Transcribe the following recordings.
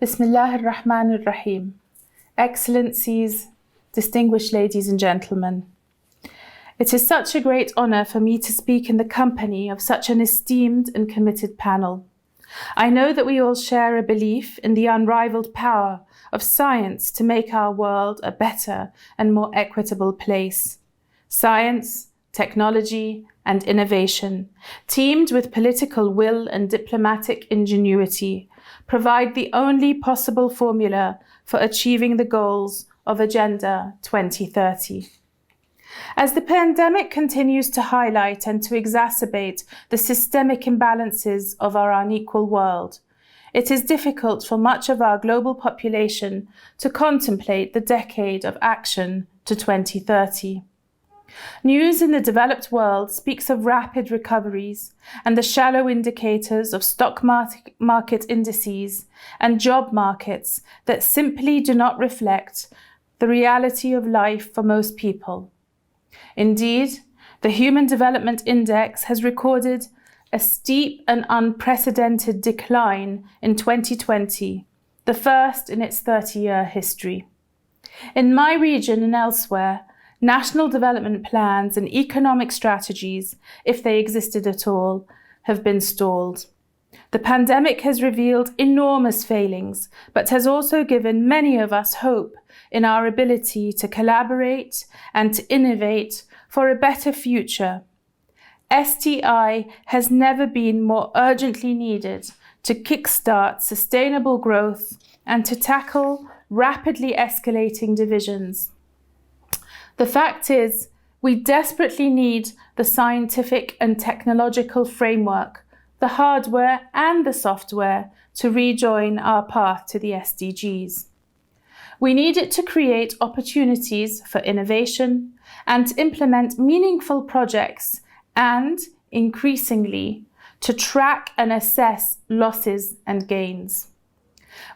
Bismillah ar-Rahman ar-Rahim. Excellencies, distinguished ladies and gentlemen. It is such a great honor for me to speak in the company of such an esteemed and committed panel. I know that we all share a belief in the unrivaled power of science to make our world a better and more equitable place. Science, technology, and innovation, teamed with political will and diplomatic ingenuity, provide the only possible formula for achieving the goals of Agenda 2030. As the pandemic continues to highlight and to exacerbate the systemic imbalances of our unequal world, it is difficult for much of our global population to contemplate the decade of action to 2030. News in the developed world speaks of rapid recoveries and the shallow indicators of stock market indices and job markets that simply do not reflect the reality of life for most people. Indeed, the Human Development Index has recorded a steep and unprecedented decline in 2020, the first in its 30-year history. In my region and elsewhere, national development plans and economic strategies, if they existed at all, have been stalled. The pandemic has revealed enormous failings, but has also given many of us hope in our ability to collaborate and to innovate for a better future. STI has never been more urgently needed to kickstart sustainable growth and to tackle rapidly escalating divisions. The fact is, we desperately need the scientific and technological framework, the hardware and the software to rejoin our path to the SDGs. We need it to create opportunities for innovation and to implement meaningful projects and, increasingly, to track and assess losses and gains.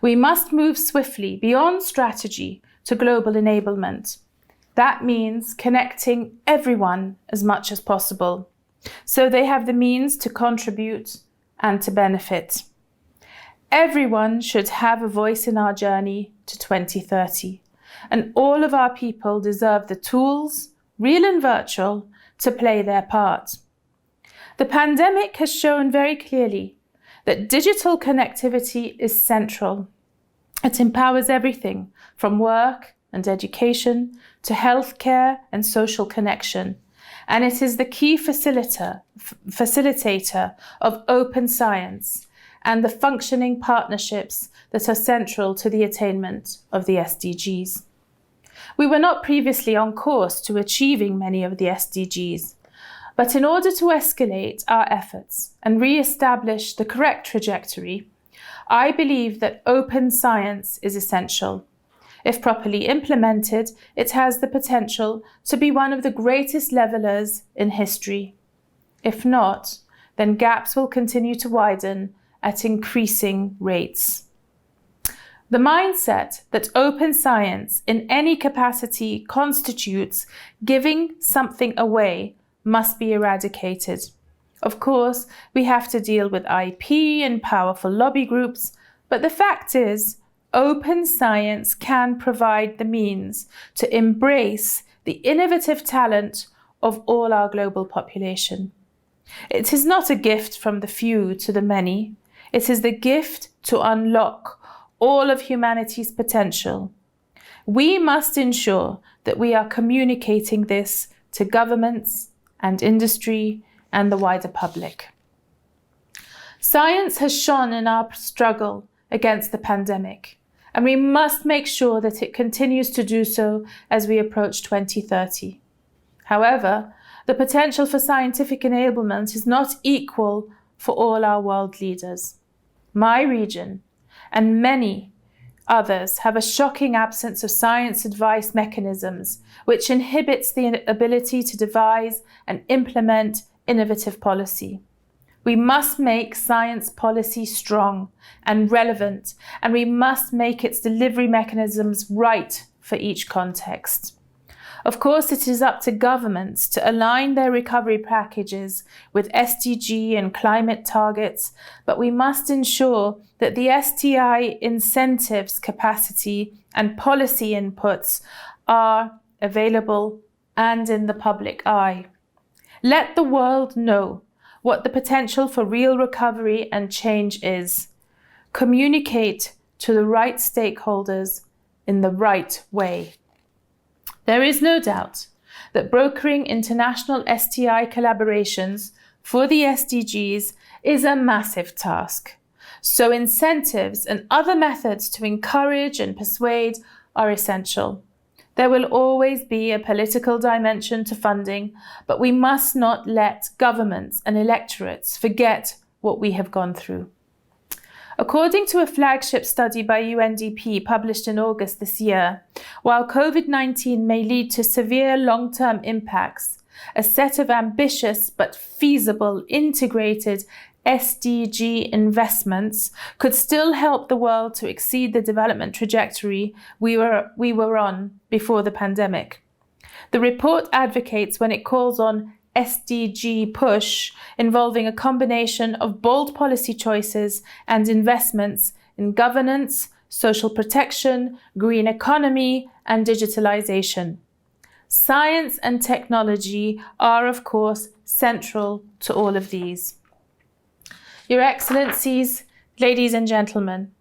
We must move swiftly beyond strategy to global enablement. That means connecting everyone as much as possible, so they have the means to contribute and to benefit. Everyone should have a voice in our journey to 2030, and all of our people deserve the tools, real and virtual, to play their part. The pandemic has shown very clearly that digital connectivity is central. It empowers everything from work and education to healthcare and social connection, and it is the key facilitator of open science and the functioning partnerships that are central to the attainment of the SDGs. We were not previously on course to achieving many of the SDGs, but in order to escalate our efforts and re-establish the correct trajectory, I believe that open science is essential. If properly implemented, it has the potential to be one of the greatest levelers in history. If not, then gaps will continue to widen at increasing rates. The mindset that open science in any capacity constitutes giving something away must be eradicated. Of course, we have to deal with IP and powerful lobby groups, but the fact is, open science can provide the means to embrace the innovative talent of all our global population. It is not a gift from the few to the many. It is the gift to unlock all of humanity's potential. We must ensure that we are communicating this to governments and industry and the wider public. Science has shone in our struggle against the pandemic, and we must make sure that it continues to do so as we approach 2030. However, the potential for scientific enablement is not equal for all our world leaders. My region and many others have a shocking absence of science advice mechanisms, which inhibits the ability to devise and implement innovative policy. We must make science policy strong and relevant, and we must make its delivery mechanisms right for each context. Of course, it is up to governments to align their recovery packages with SDG and climate targets, but we must ensure that the STI incentives capacity and policy inputs are available and in the public eye. Let the world know what the potential for real recovery and change is. Communicate to the right stakeholders in the right way. There is no doubt that brokering international STI collaborations for the SDGs is a massive task. So incentives and other methods to encourage and persuade are essential. There will always be a political dimension to funding, but we must not let governments and electorates forget what we have gone through. According to a flagship study by UNDP published in August this year, while COVID-19 may lead to severe long-term impacts, a set of ambitious but feasible integrated SDG investments could still help the world to exceed the development trajectory we were on before the pandemic. The report advocates when it calls on SDG push, involving a combination of bold policy choices and investments in governance, social protection, green economy, and digitalization. Science and technology are, of course, central to all of these. Your Excellencies, ladies and gentlemen,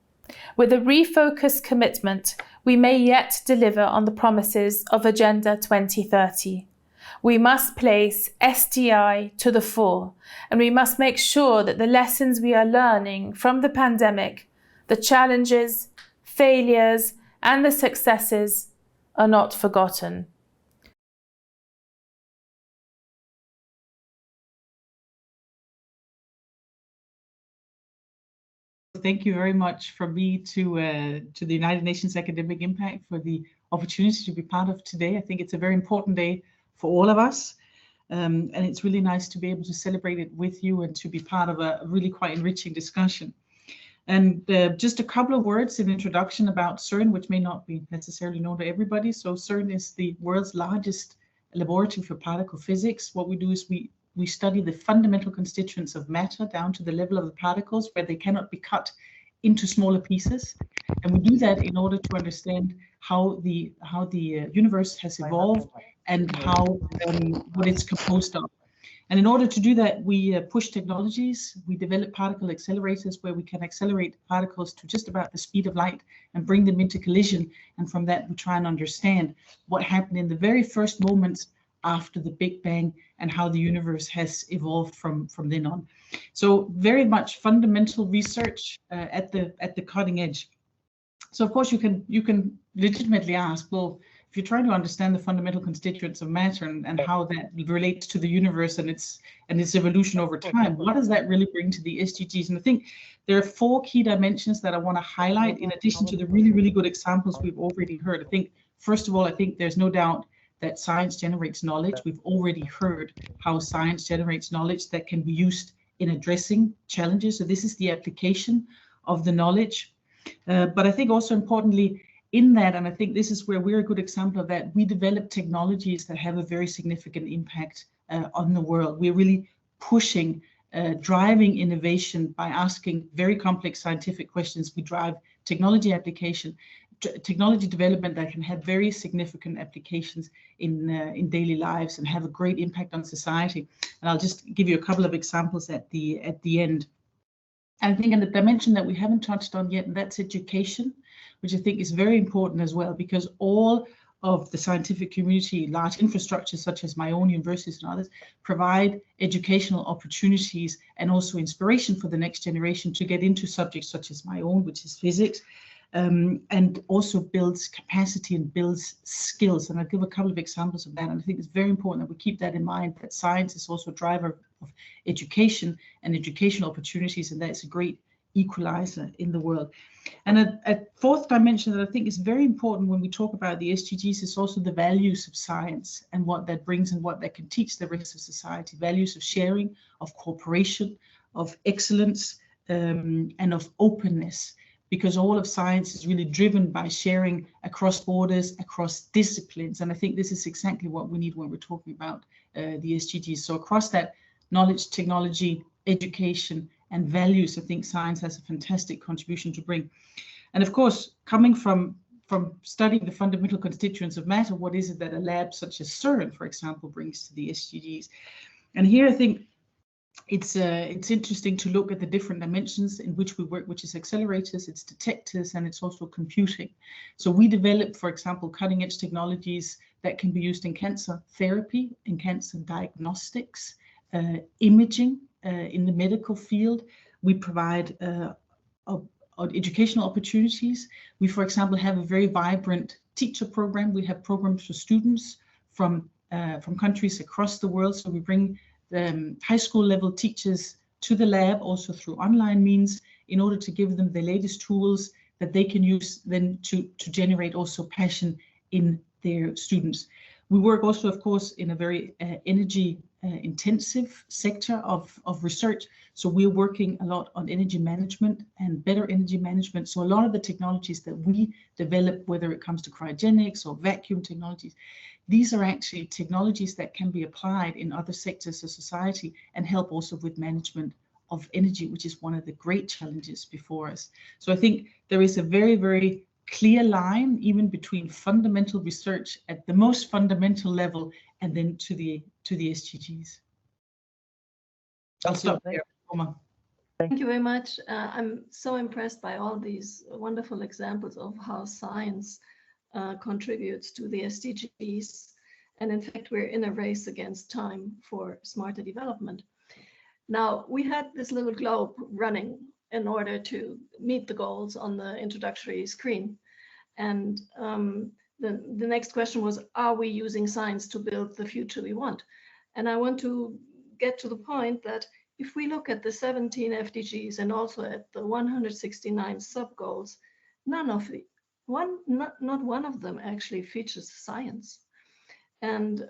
with a refocused commitment, we may yet deliver on the promises of Agenda 2030. We must place STI to the fore, and we must make sure that the lessons we are learning from the pandemic, the challenges, failures, and the successes are not forgotten. Thank you very much from me to the United Nations Academic Impact for the opportunity to be part of today. I think it's a very important day for all of us. And it's really nice to be able to celebrate it with you and to be part of a really quite enriching discussion. And just a couple of words in introduction about CERN, which may not be necessarily known to everybody. So CERN is the world's largest laboratory for particle physics. What we do is we study the fundamental constituents of matter down to the level of the particles where they cannot be cut into smaller pieces. And we do that in order to understand how the universe has evolved and what it's composed of. And in order to do that, we push technologies. We develop particle accelerators where we can accelerate particles to just about the speed of light and bring them into collision. And from that, we try and understand what happened in the very first moments after the Big Bang and how the universe has evolved from then on. So very much fundamental research at the cutting edge. So of course you can legitimately ask, well, if you're trying to understand the fundamental constituents of matter and how that relates to the universe and its evolution over time, what does that really bring to the SDGs? And I think there are 4 key dimensions that I want to highlight in addition to the really, really good examples we've already heard. I think, first of all, I think there's no doubt that science generates knowledge. We've already heard how science generates knowledge that can be used in addressing challenges. So this is the application of the knowledge. But I think also importantly in that, and I think this is where we're a good example of that, we develop technologies that have a very significant impact on the world. We're really pushing, driving innovation by asking very complex scientific questions. We drive technology application, technology development that can have very significant applications in daily lives and have a great impact on society. And I'll just give you a couple of examples at the end. And I think in the dimension that we haven't touched on yet, and that's education, which I think is very important as well, because all of the scientific community, large infrastructures such as my own universities and others, provide educational opportunities and also inspiration for the next generation to get into subjects such as my own, which is physics, and also builds capacity and builds skills. And I'll give a couple of examples of that. And I think it's very important that we keep that in mind, that science is also a driver of education and educational opportunities, and that's a great equalizer in the world. And a 4th dimension that I think is very important when we talk about the SDGs is also the values of science and what that brings and what that can teach the rest of society. Values of sharing, of cooperation, of excellence, and of openness. because all of science is really driven by sharing across borders, across disciplines. And I think this is exactly what we need when we're talking about the SDGs. So across that, knowledge, technology, education, and values, I think science has a fantastic contribution to bring. And of course, coming from studying the fundamental constituents of matter, what is it that a lab such as CERN, for example, brings to the SDGs? And here I think it's interesting to look at the different dimensions in which we work, which is accelerators, it's detectors, and it's also computing. So we develop, for example, cutting edge technologies that can be used in cancer therapy, in cancer diagnostics, imaging, in the medical field. We provide educational opportunities. We, for example, have a very vibrant teacher program. We have programs for students from countries across the world. So we bring the high school level teachers to the lab, also through online means, in order to give them the latest tools that they can use then to generate also passion in their students. We work also, of course, in a very energy intensive sector of research. So we're working a lot on energy management and better energy management. So a lot of the technologies that we develop, whether it comes to cryogenics or vacuum technologies, these are actually technologies that can be applied in other sectors of society and help also with management of energy, which is one of the great challenges before us. So I think there is a very, very clear line even between fundamental research at the most fundamental level and then to the SDGs. I'll stop there. Oma. Thank you very much. I'm so impressed by all these wonderful examples of how science contributes to the SDGs. And in fact, we're in a race against time for smarter development. Now, we had this little globe running in order to meet the goals on the introductory screen. And the next question was, are we using science to build the future we want? And I want to get to the point that if we look at the 17 FDGs and also at the 169 sub-goals, not one of them actually features science. And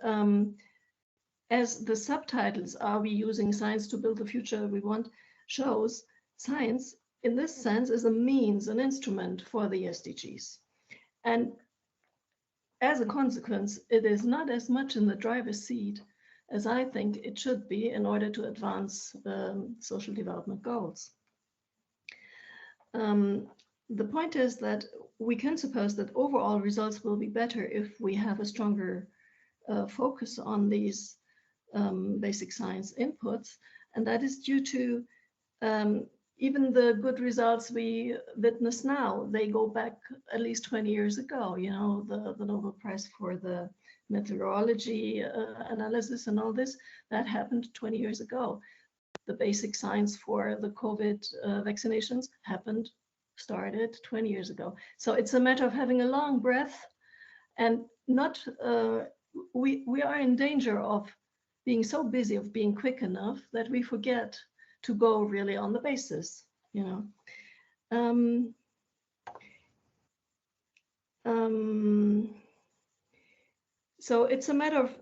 as the subtitles, are we using science to build the future we want, shows, science in this sense is a means, an instrument for the SDGs. And as a consequence, it is not as much in the driver's seat as I think it should be in order to advance social development goals. The point is that we can suppose that overall results will be better if we have a stronger focus on these basic science inputs, and that is due to even the good results we witness now. They go back at least 20 years ago. You know, the Nobel Prize for the meteorology analysis and all this, that happened 20 years ago. The basic science for the COVID vaccinations started 20 years ago. So it's a matter of having a long breath and not, we are in danger of being so busy, of being quick enough that we forget to go really on the basis, you know. So it's a matter of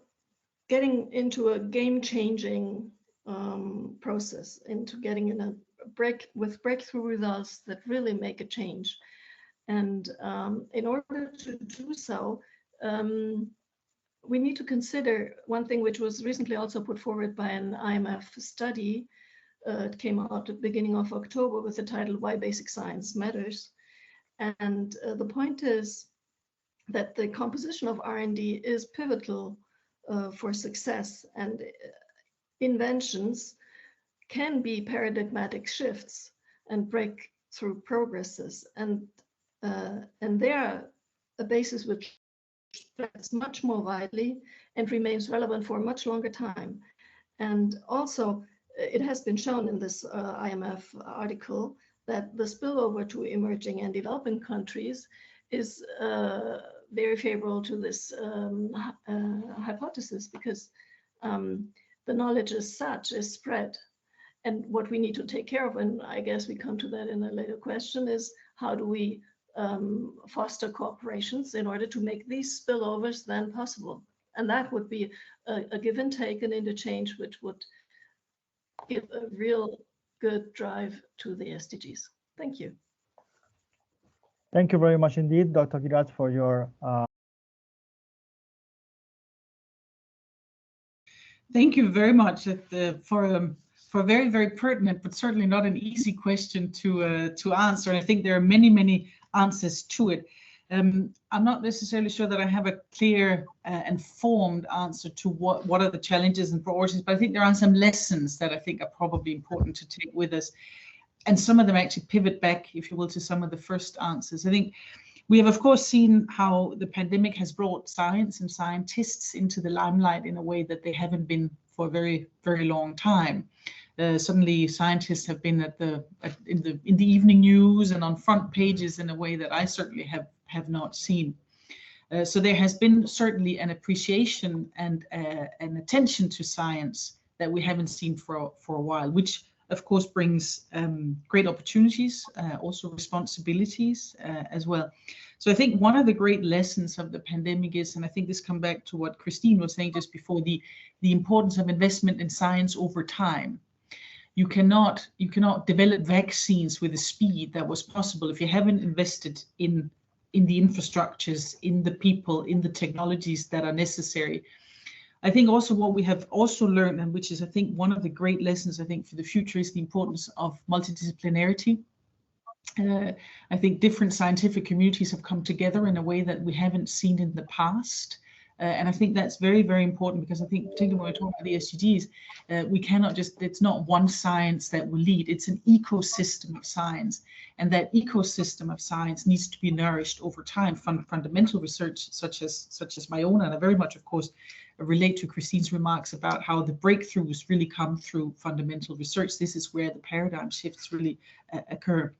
getting into a game-changing process, into getting in a breakthrough results that really make a change. And in order to do so, we need to consider one thing which was recently also put forward by an IMF study. It came out at the beginning of October with the title, Why Basic Science Matters. And the point is that the composition of R&D is pivotal for success, and inventions can be paradigmatic shifts and breakthrough progresses. And they are a basis which spreads much more widely and remains relevant for a much longer time. And also, it has been shown in this IMF article that the spillover to emerging and developing countries is very favorable to this hypothesis, because the knowledge as such is spread. And what we need to take care of, and I guess we come to that in a later question, is how do we foster cooperations in order to make these spillovers then possible? And that would be a give and take, an interchange, which would give a real good drive to the SDGs. Thank you. Thank you very much indeed, Dr. Girat, for your Thank you very much for a very, very pertinent, but certainly not an easy question to answer. And I think there are many, many answers to it. I'm not necessarily sure that I have a clear and formed answer to what are the challenges and priorities, but I think there are some lessons that I think are probably important to take with us. And some of them actually pivot back, if you will, to some of the first answers. I think we have, of course, seen how the pandemic has brought science and scientists into the limelight in a way that they haven't been for a very, very long time. Suddenly, scientists have been in the evening news and on front pages in a way that I certainly have not seen. So there has been certainly an appreciation and an attention to science that we haven't seen for a while, which of course brings great opportunities, also responsibilities as well. So I think one of the great lessons of the pandemic is, and I think this comes back to what Christine was saying just before, the importance of investment in science over time. You cannot develop vaccines with the speed that was possible if you haven't invested in the infrastructures, in the people, in the technologies that are necessary. I think also what we have also learned, and which is I think one of the great lessons I think for the future, is the importance of multidisciplinarity. I think different scientific communities have come together in a way that we haven't seen in the past. And I think that's very, very important, because I think particularly when we're talking about the SDGs, we cannot just, it's not one science that will lead, it's an ecosystem of science. And that ecosystem of science needs to be nourished over time. Fundamental research such as my own, and I very much, of course, relate to Christine's remarks about how the breakthroughs really come through fundamental research. This is where the paradigm shifts really occur.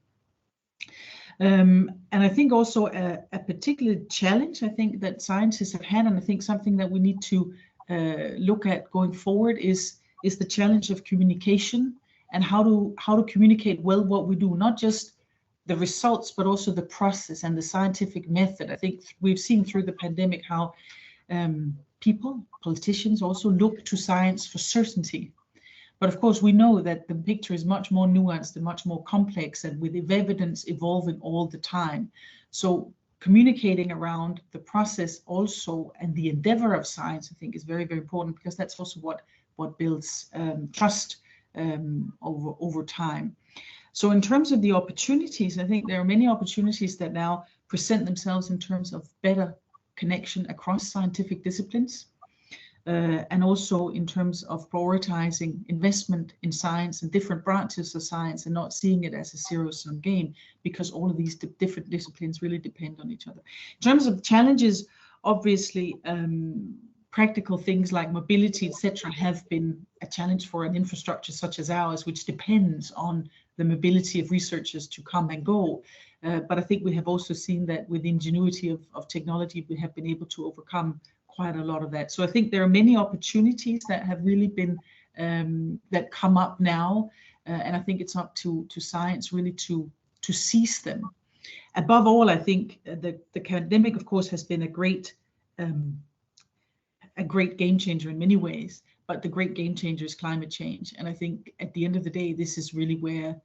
And I think also a particular challenge I think that scientists have had, and I think something that we need to look at going forward is the challenge of communication, and how to communicate well what we do, not just the results, but also the process and the scientific method. I think we've seen through the pandemic how politicians also look to science for certainty. But of course, we know that the picture is much more nuanced and much more complex, and with evidence evolving all the time. So communicating around the process also and the endeavor of science, I think, is very, very important, because that's also what builds trust over time. So in terms of the opportunities, I think there are many opportunities that now present themselves in terms of better connection across scientific disciplines. And also in terms of prioritizing investment in science and different branches of science, and not seeing it as a zero-sum game, because all of these different disciplines really depend on each other. In terms of challenges, obviously, practical things like mobility, etc., have been a challenge for an infrastructure such as ours, which depends on the mobility of researchers to come and go. But I think we have also seen that with the ingenuity of technology, we have been able to overcome quite a lot of that. So I think there are many opportunities that have really been that come up now, and I think it's up to science really to seize them. Above all, I think the pandemic, of course, has been a great game changer in many ways, but the great game changer is climate change. And I think at the end of the day, this is really where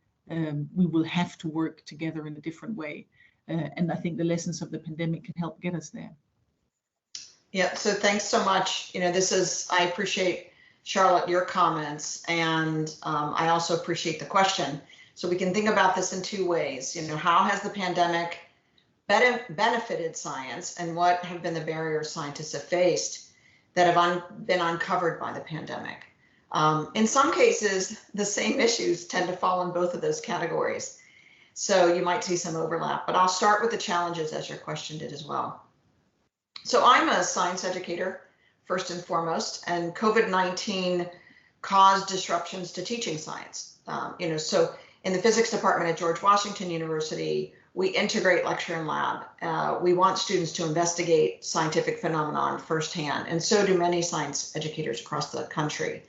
we will have to work together in a different way. And I think the lessons of the pandemic can help get us there. Yeah, so thanks so much. I appreciate, Charlotte, your comments, and I also appreciate the question. So we can think about this in two ways. How has the pandemic benefited science, and what have been the barriers scientists have faced that have been uncovered by the pandemic? In some cases, the same issues tend to fall in both of those categories. So you might see some overlap, but I'll start with the challenges, as your question did as well. So I'm a science educator, first and foremost, and COVID-19 caused disruptions to teaching science. So in the physics department at George Washington University, we integrate lecture and lab. We want students to investigate scientific phenomenon firsthand, and so do many science educators across the country.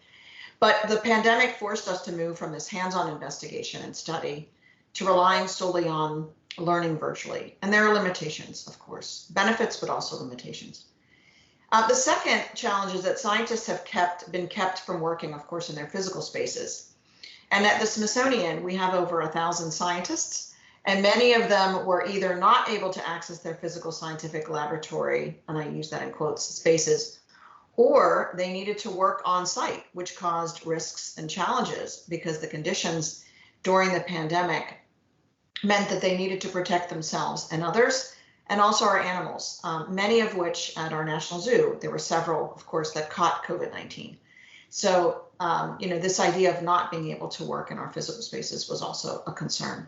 But the pandemic forced us to move from this hands-on investigation and study to relying solely on learning virtually. And there are limitations, of course, benefits, but also limitations. The second challenge is that scientists have been kept from working, of course, in their physical spaces. And at the Smithsonian, we have over 1,000 scientists, And many of them were either not able to access their physical scientific laboratory, and I use that in quotes, spaces, or they needed to work on site, which caused risks and challenges because the conditions during the pandemic meant that they needed to protect themselves and others, and also our animals, many of which at our National Zoo, there were several, of course, that caught COVID-19. So, this idea of not being able to work in our physical spaces was also a concern.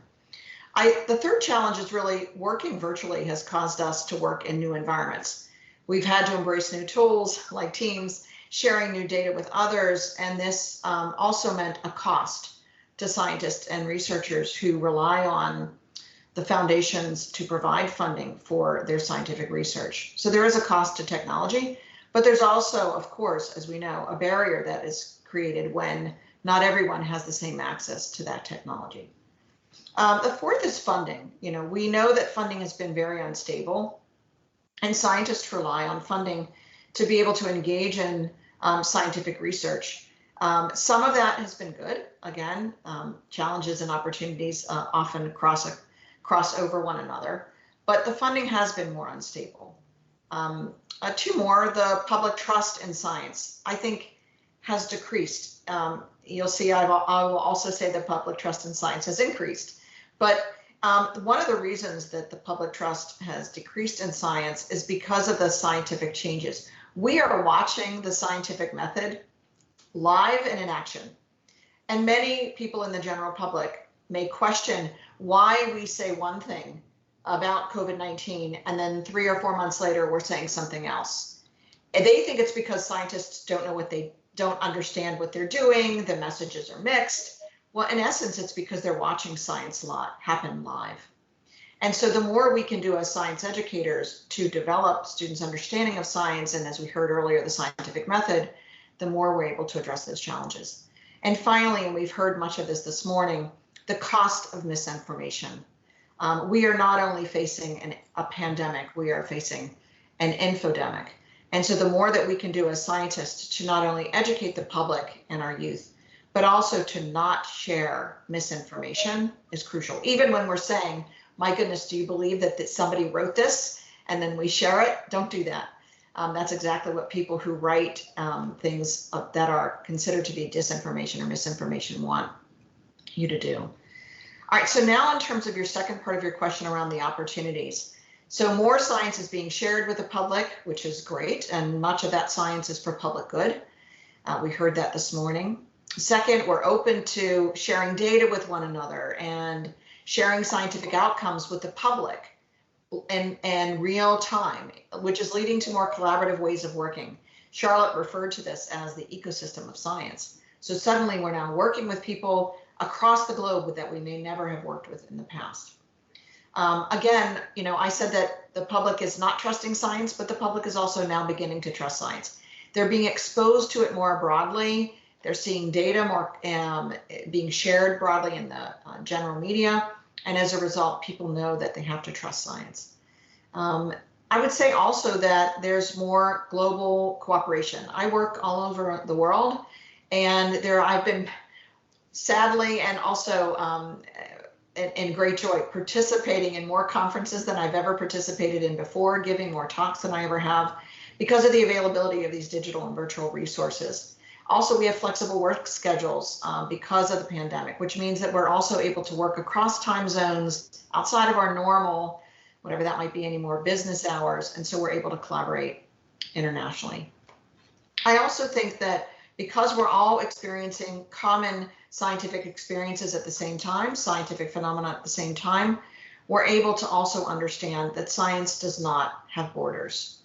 The third challenge is really working virtually has caused us to work in new environments. We've had to embrace new tools like Teams, sharing new data with others, and this also meant a cost to scientists and researchers who rely on the foundations to provide funding for their scientific research. So there is a cost to technology, but there's also, of course, as we know, a barrier that is created when not everyone has the same access to that technology. The fourth is funding. We know that funding has been very unstable, and scientists rely on funding to be able to engage in scientific research. Some of that has been good. Again, challenges and opportunities often cross over one another, but the funding has been more unstable. Two more, the public trust in science, I think, has decreased. You'll see I will also say the public trust in science has increased. But one of the reasons that the public trust has decreased in science is because of the scientific changes. We are watching the scientific method live and in action. And many people in the general public may question why we say one thing about COVID-19 and then 3 or 4 months later we're saying something else. And they think it's because scientists don't understand what they're doing, the messages are mixed. Well, in essence, it's because they're watching science happen live. And so the more we can do as science educators to develop students' understanding of science, and as we heard earlier, the scientific method, the more we're able to address those challenges. And finally, and we've heard much of this morning, the cost of misinformation. We are not only facing a pandemic, we are facing an infodemic. And so the more that we can do as scientists to not only educate the public and our youth, but also to not share misinformation is crucial. Even when we're saying, my goodness, do you believe that somebody wrote this and then we share it? Don't do that. That's exactly what people who write things that are considered to be disinformation or misinformation want you to do. All right, so now in terms of your second part of your question around the opportunities. So more science is being shared with the public, which is great, and much of that science is for public good. We heard that this morning. Second, we're open to sharing data with one another and sharing scientific outcomes with the public in real time, which is leading to more collaborative ways of working. Charlotte referred to this as the ecosystem of science. So suddenly we're now working with people across the globe that we may never have worked with in the past. Again, I said that the public is not trusting science, but the public is also now beginning to trust science. They're being exposed to it more broadly. They're seeing data more being shared broadly in the general media. And as a result, people know that they have to trust science. I would say also that there's more global cooperation. I work all over the world, and I've been sadly and also in great joy participating in more conferences than I've ever participated in before, giving more talks than I ever have because of the availability of these digital and virtual resources. Also, we have flexible work schedules because of the pandemic, which means that we're also able to work across time zones outside of our normal, whatever that might be anymore, business hours. And so we're able to collaborate internationally. I also think that because we're all experiencing common scientific experiences at the same time, scientific phenomena at the same time, we're able to also understand that science does not have borders.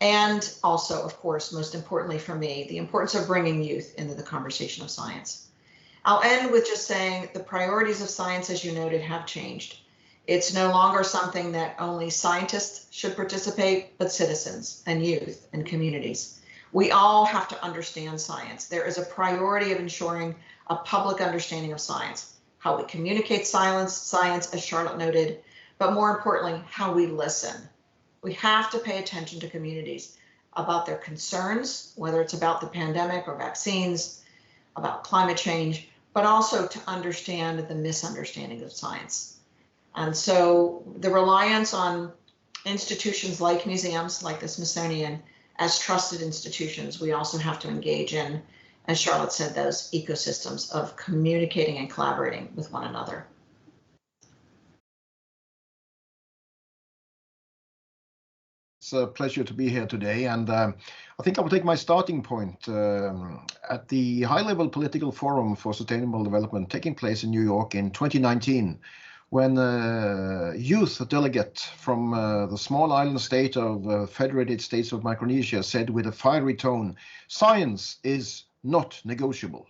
And also, of course, most importantly for me, the importance of bringing youth into the conversation of science. I'll end with just saying the priorities of science, as you noted, have changed. It's no longer something that only scientists should participate, but citizens and youth and communities. We all have to understand science. There is a priority of ensuring a public understanding of science, how we communicate science, as Charlotte noted, but more importantly, how we listen. We have to pay attention to communities about their concerns, whether it's about the pandemic or vaccines, about climate change, but also to understand the misunderstanding of science. And so the reliance on institutions like museums, like the Smithsonian, as trusted institutions, we also have to engage in, as Charlotte said, those ecosystems of communicating and collaborating with one another. It's a pleasure to be here today, and I think I will take my starting point at the high-level political forum for sustainable development taking place in New York in 2019, when a youth delegate from the small island state of Federated States of Micronesia said with a fiery tone, "Science is not negotiable."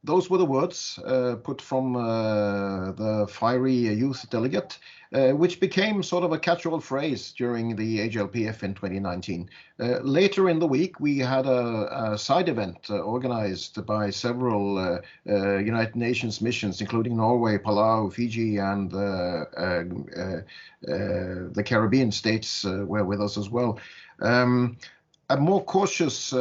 Those were the words put from the fiery youth delegate, which became sort of a catch-all phrase during the HLPF in 2019. Later in the week, we had a side event organized by several United Nations missions, including Norway, Palau, Fiji, and the Caribbean states were with us as well. A more cautious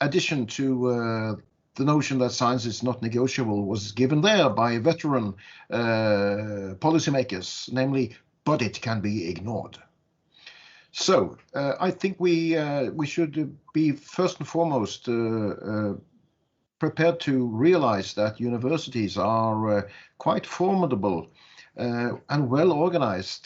addition to the notion that science is not negotiable was given there by veteran policymakers, namely, but it can be ignored. So I think we should be first and foremost prepared to realize that universities are quite formidable and well-organized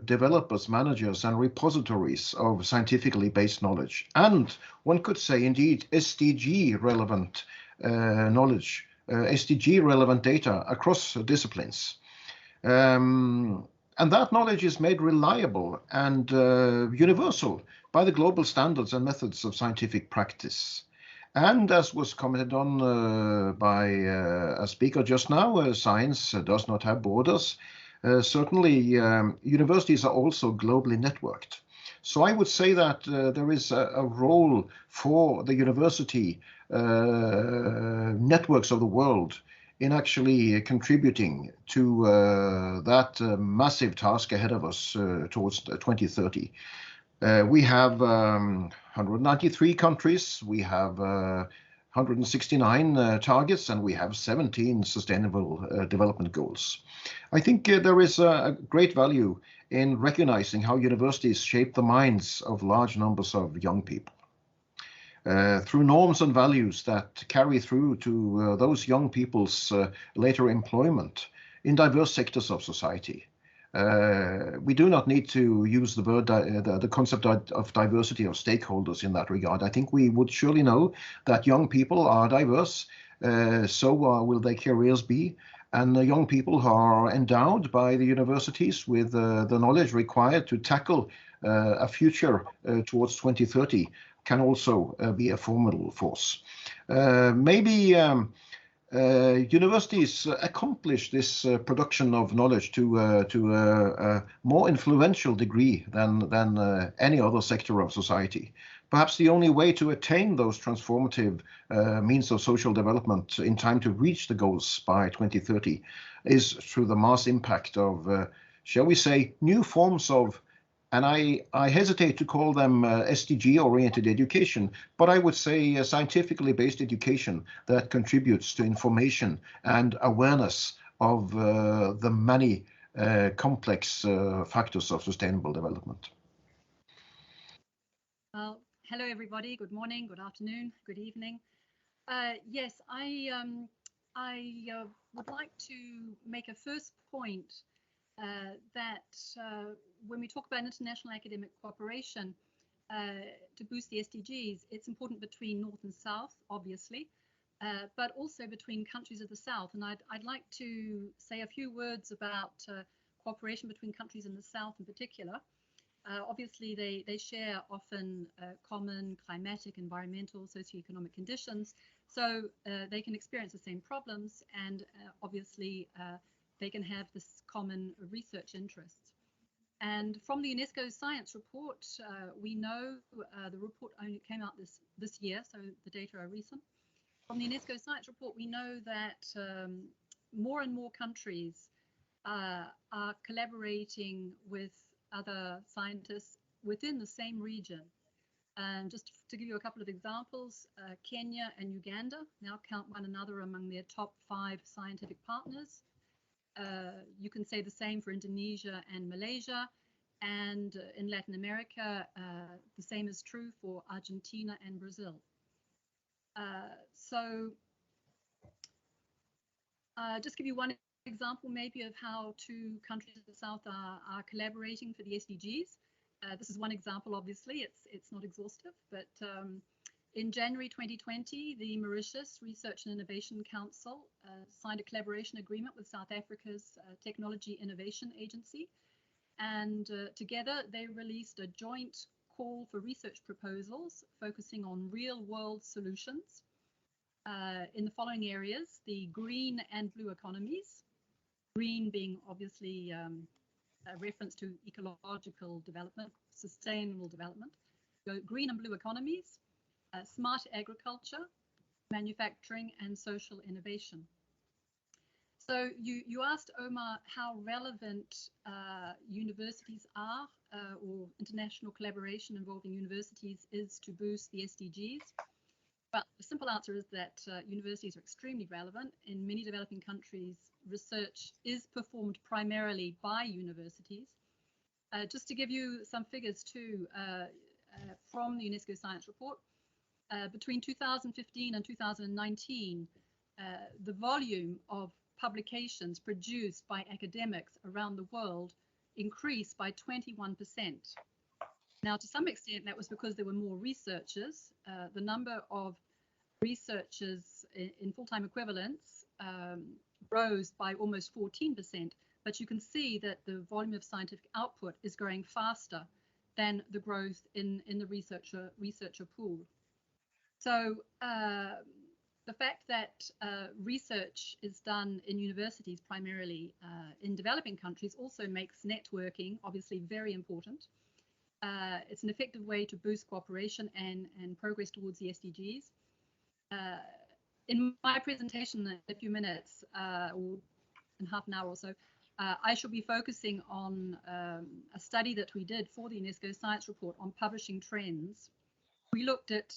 developers, managers, and repositories of scientifically based knowledge. And one could say, indeed, SDG-relevant knowledge, SDG-relevant data across disciplines. And that knowledge is made reliable and universal by the global standards and methods of scientific practice. And as was commented on by a speaker just now, science does not have borders. Certainly, universities are also globally networked. So I would say that there is a role for the university networks of the world in actually contributing to that massive task ahead of us towards 2030. We have 193 countries, we have 169 targets, and we have 17 sustainable development goals. I think there is a great value in recognizing how universities shape the minds of large numbers of young people. Through norms and values that carry through to those young people's later employment in diverse sectors of society. We do not need to use the word, the concept of diversity of stakeholders in that regard. I think we would surely know that young people are diverse, so will their careers be. And young people who are endowed by the universities with the knowledge required to tackle a future towards 2030 can also be a formidable force. Maybe universities accomplish this production of knowledge to a more influential degree than any other sector of society. Perhaps the only way to attain those transformative means of social development in time to reach the goals by 2030 is through the mass impact of, shall we say, new forms of, and I hesitate to call them SDG-oriented education, but I would say scientifically based education that contributes to information and awareness of the many complex factors of sustainable development. Well, hello everybody. Good morning, good afternoon, good evening. Yes, I would like to make a first point that when we talk about international academic cooperation to boost the SDGs, it's important between North and South, obviously, but also between countries of the South. And I'd like to say a few words about cooperation between countries in the South in particular. Obviously, they share often common climatic, environmental, socioeconomic conditions, so they can experience the same problems, and obviously they can have this common research interests. And from the UNESCO science report, we know the report only came out this year, so the data are recent. From the UNESCO science report, we know that more and more countries are collaborating with other scientists within the same region. And just to give you a couple of examples, Kenya and Uganda now count one another among their top 5 scientific partners. You can say the same for Indonesia and Malaysia. And in Latin America, the same is true for Argentina and Brazil. Just give you one example maybe of how 2 countries in the South are collaborating for the SDGs. This is one example, obviously, it's not exhaustive, but in January 2020, the Mauritius Research and Innovation Council signed a collaboration agreement with South Africa's Technology Innovation Agency. And together they released a joint call for research proposals focusing on real-world solutions in the following areas: the green and blue economies, green being obviously a reference to ecological development, sustainable development, green and blue economies, smart agriculture, manufacturing, and social innovation. So you asked, Omar, how relevant universities are or international collaboration involving universities is to boost the SDGs. Well, the simple answer is that universities are extremely relevant. In many developing countries, research is performed primarily by universities. Just to give you some figures too, from the UNESCO Science Report, between 2015 and 2019, the volume of publications produced by academics around the world increased by 21%. Now, to some extent, that was because there were more researchers. The number of researchers in full-time equivalents rose by almost 14%, but you can see that the volume of scientific output is growing faster than the growth in the researcher pool. So the fact that research is done in universities primarily in developing countries also makes networking obviously very important. It's an effective way to boost cooperation and progress towards the SDGs. In my presentation in a few minutes, or in half an hour or so, I shall be focusing on a study that we did for the UNESCO Science Report on publishing trends. We looked at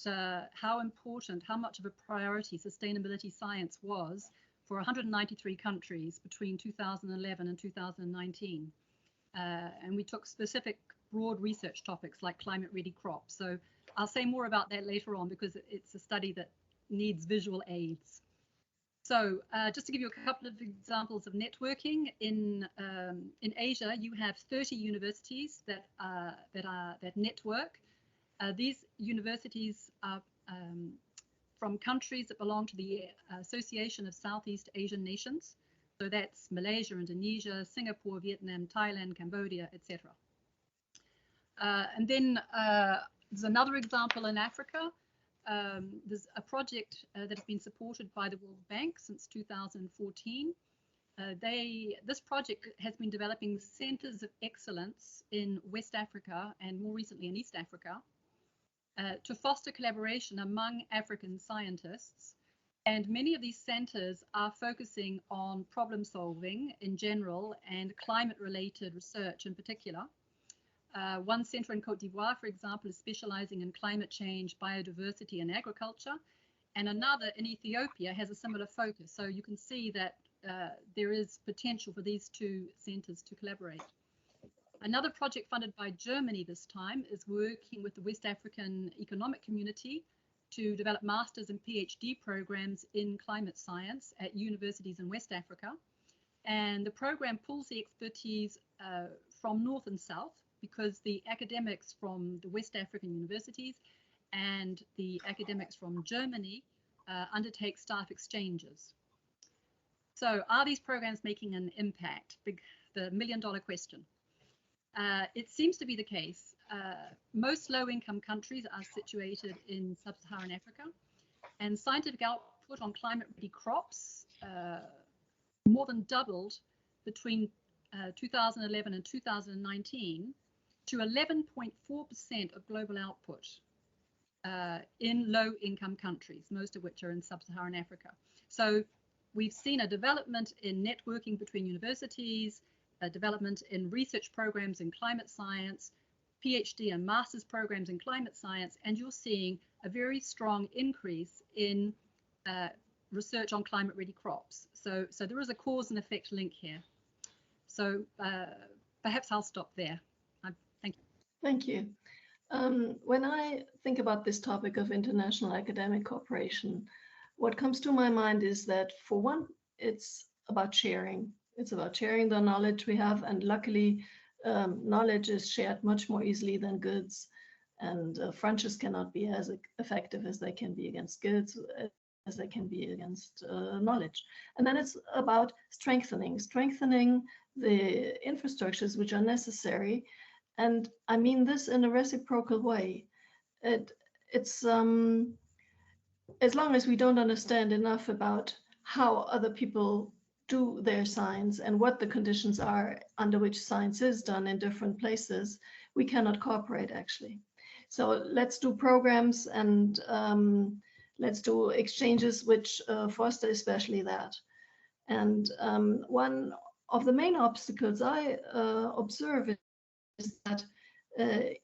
how important, how much of a priority sustainability science was for 193 countries between 2011 and 2019. And we took specific broad research topics like climate-ready crops. So I'll say more about that later on because it's a study that needs visual aids. So just to give you a couple of examples of networking, in Asia, you have 30 universities that network. These universities are from countries that belong to the Association of Southeast Asian Nations. So that's Malaysia, Indonesia, Singapore, Vietnam, Thailand, Cambodia, etc. And then there's another example in Africa. There's a project that has been supported by the World Bank since 2014. This project has been developing centers of excellence in West Africa and more recently in East Africa to foster collaboration among African scientists. And many of these centers are focusing on problem solving in general and climate-related research in particular. One center in Cote d'Ivoire, for example, is specializing in climate change, biodiversity, and agriculture. And another in Ethiopia has a similar focus. So you can see that there is potential for these 2 centers to collaborate. Another project funded by Germany this time is working with the West African Economic Community to develop master's and PhD programs in climate science at universities in West Africa. And the program pulls the expertise from North and South because the academics from the West African universities and the academics from Germany undertake staff exchanges. So are these programs making an impact? The million-dollar question. It seems to be the case. Most low-income countries are situated in sub-Saharan Africa, and scientific output on climate-ready crops more than doubled between 2011 and 2019 to 11.4% of global output in low-income countries, most of which are in sub-Saharan Africa. So we've seen a development in networking between universities, a development in research programs in climate science, PhD and master's programs in climate science, and you're seeing a very strong increase in research on climate-ready crops. So there is a cause and effect link here. So perhaps I'll stop there. Thank you. Thank you. When I think about this topic of international academic cooperation, what comes to my mind is that, for one, it's about sharing. It's about sharing the knowledge we have, and luckily, knowledge is shared much more easily than goods. And frontiers cannot be as effective as they can be against goods, as they can be against knowledge. And then it's about strengthening the infrastructures which are necessary. And I mean this in a reciprocal way. It's as long as we don't understand enough about how other people do their science and what the conditions are under which science is done in different places, we cannot cooperate, actually. So let's do programs and let's do exchanges which foster especially that. And one of the main obstacles I observe is that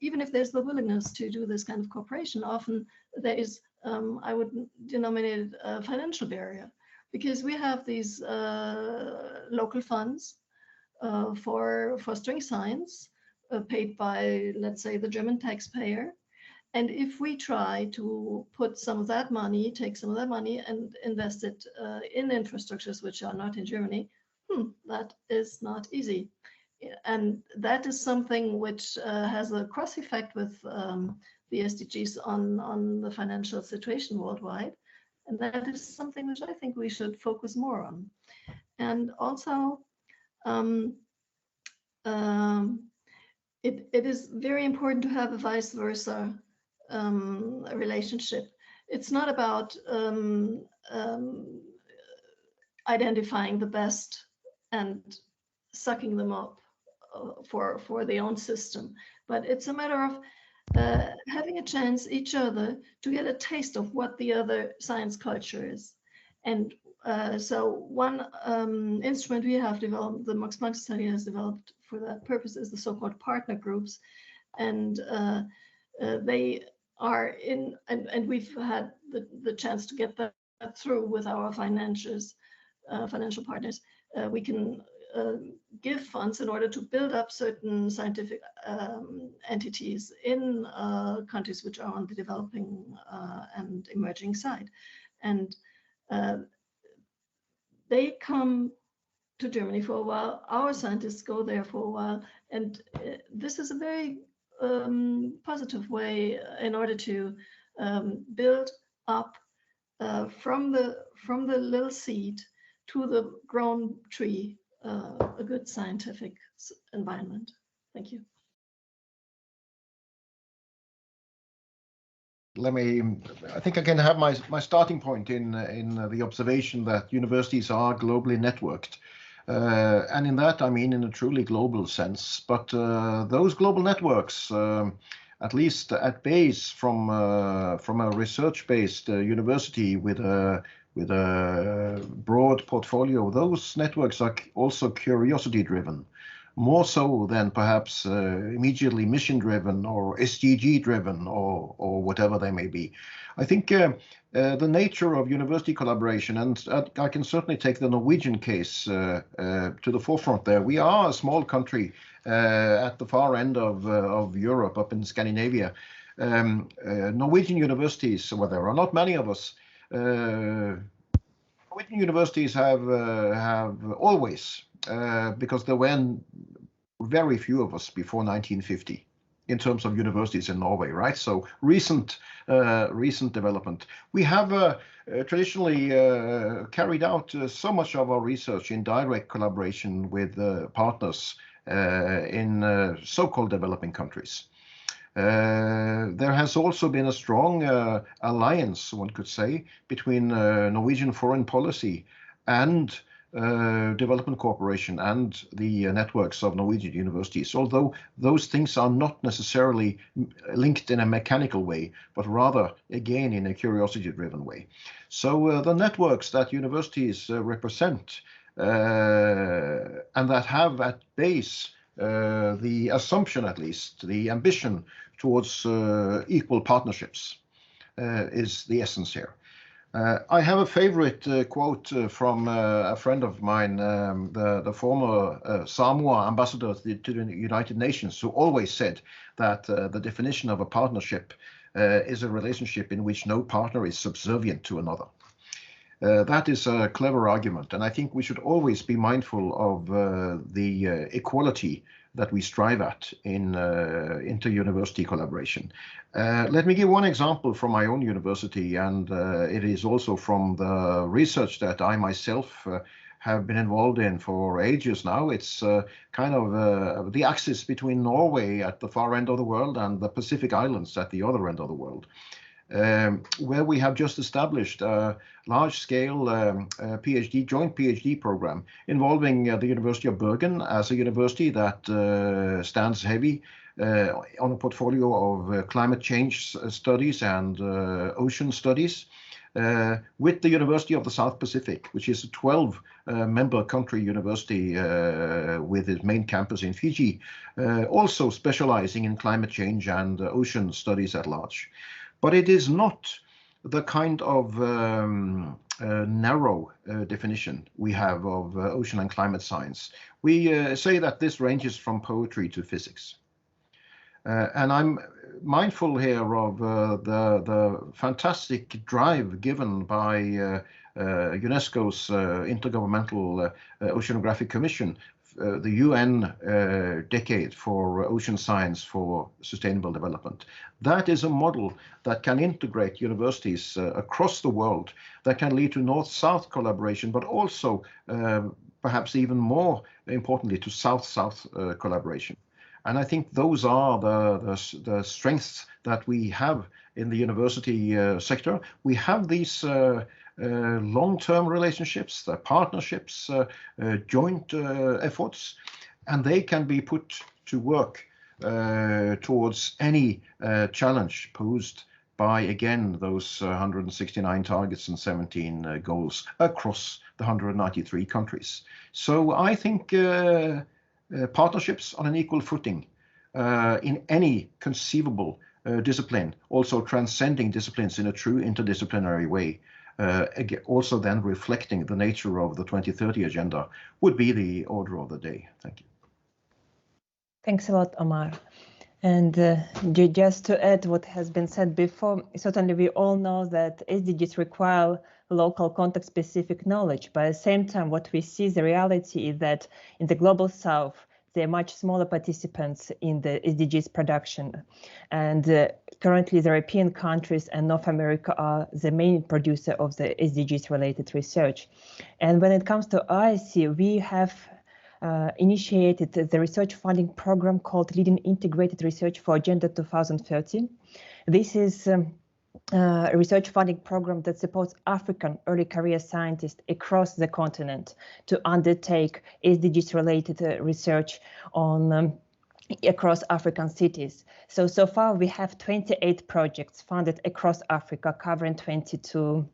even if there's the willingness to do this kind of cooperation, often there is, I would denominate it a financial barrier, because we have these local funds for fostering science paid by, let's say, the German taxpayer. And if we try to put some of that money, take some of that money and invest it in infrastructures which are not in Germany, that is not easy. And that is something which has a cross effect with the SDGs on the financial situation worldwide. And that is something which I think we should focus more on. And also, it is very important to have a vice versa relationship. It's not about identifying the best and sucking them up for their own system, but it's a matter of having a chance each other to get a taste of what the other science culture is. And so one instrument we have developed, the Max Planck study has developed for that purpose, is the so-called partner groups. And they are in, and we've had the chance to get that through with our financial partners. We can give funds in order to build up certain scientific entities in countries which are on the developing and emerging side. And they come to Germany for a while, our scientists go there for a while, and this is a very positive way in order to build up from the little seed to the grown tree a good scientific environment. Thank you. I think I can have my starting point in the observation that universities are globally networked. And in that, I mean in a truly global sense. But those global networks, at least at base from a research-based university with a broad portfolio, those networks are also curiosity-driven, more so than perhaps immediately mission-driven or SDG-driven or whatever they may be. I think the nature of university collaboration, and I can certainly take the Norwegian case to the forefront there. We are a small country at the far end of Europe, up in Scandinavia. Norwegian universities, well, there are not many of us. Norwegian universities have always, because there were very few of us before 1950 in terms of universities in Norway, right? So recent development. We have traditionally carried out so much of our research in direct collaboration with partners in so-called developing countries. There has also been a strong alliance, one could say, between Norwegian foreign policy and development cooperation and the networks of Norwegian universities, although those things are not necessarily linked in a mechanical way, but rather, again, in a curiosity-driven way. So the networks that universities represent and that have at base the assumption, at least, the ambition towards equal partnerships is the essence here. I have a favorite quote from a friend of mine, the former Samoa ambassador to the United Nations, who always said that the definition of a partnership is a relationship in which no partner is subservient to another. That is a clever argument, and I think we should always be mindful of the equality that we strive at in inter-university collaboration. Let me give one example from my own university, and it is also from the research that I myself have been involved in for ages now. It's kind of the axis between Norway at the far end of the world and the Pacific Islands at the other end of the world. Where we have just established a large-scale joint PhD program involving the University of Bergen as a university that stands heavy on a portfolio of climate change studies and ocean studies, with the University of the South Pacific, which is a 12-member country university with its main campus in Fiji, also specializing in climate change and ocean studies at large. But it is not the kind of narrow definition we have of ocean and climate science. We say that this ranges from poetry to physics. And I'm mindful here of the fantastic drive given by UNESCO's Intergovernmental Oceanographic Commission, the UN Decade for Ocean Science for Sustainable Development. That is a model that can integrate universities across the world, that can lead to North-South collaboration, but also perhaps even more importantly to South-South collaboration. And I think those are the strengths that we have in the university sector. We have these long-term relationships, the partnerships, joint efforts, and they can be put to work towards any challenge posed by, again, those 169 targets and 17 goals across the 193 countries. So I think partnerships on an equal footing in any conceivable discipline, also transcending disciplines in a true interdisciplinary way, also then reflecting the nature of the 2030 agenda, would be the order of the day. Thank you. Thanks a lot, Omar. And just to add what has been said before, certainly we all know that SDGs require local context-specific knowledge, but at the same time, what we see, the reality is that in the Global South, there are much smaller participants in the SDGs production. And currently, the European countries and North America are the main producer of the SDGs-related research. And when it comes to IIC, we have initiated the research funding program called Leading Integrated Research for Agenda 2030. This is a research funding program that supports African early career scientists across the continent to undertake SDGs-related research on across African cities. So far we have 28 projects funded across Africa, covering 22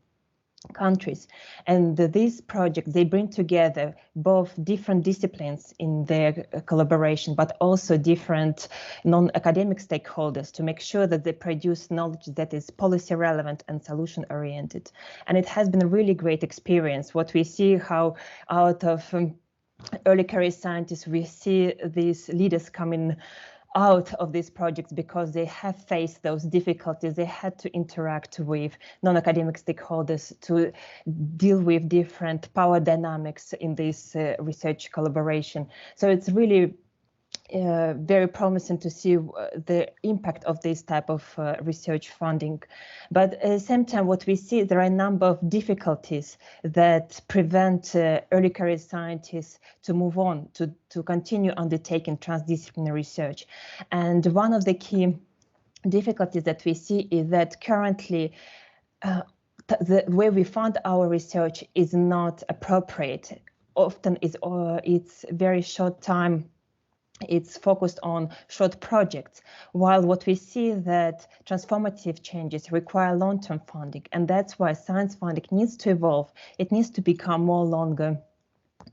countries. And these projects, they bring together both different disciplines in their collaboration, but also different non-academic stakeholders to make sure that they produce knowledge that is policy relevant and solution oriented. And it has been a really great experience. What we see, how out of early career scientists, we see these leaders coming out of these projects because they have faced those difficulties. They had to interact with non-academic stakeholders to deal with different power dynamics in this research collaboration. So it's really very promising to see the impact of this type of research funding. But at the same time, what we see, there are a number of difficulties that prevent early career scientists to move on, to continue undertaking transdisciplinary research. And one of the key difficulties that we see is that currently the way we fund our research is not appropriate. Often it's very short time. It's focused on short projects, while what we see that transformative changes require long-term funding, and that's why science funding needs to evolve. It needs to become more longer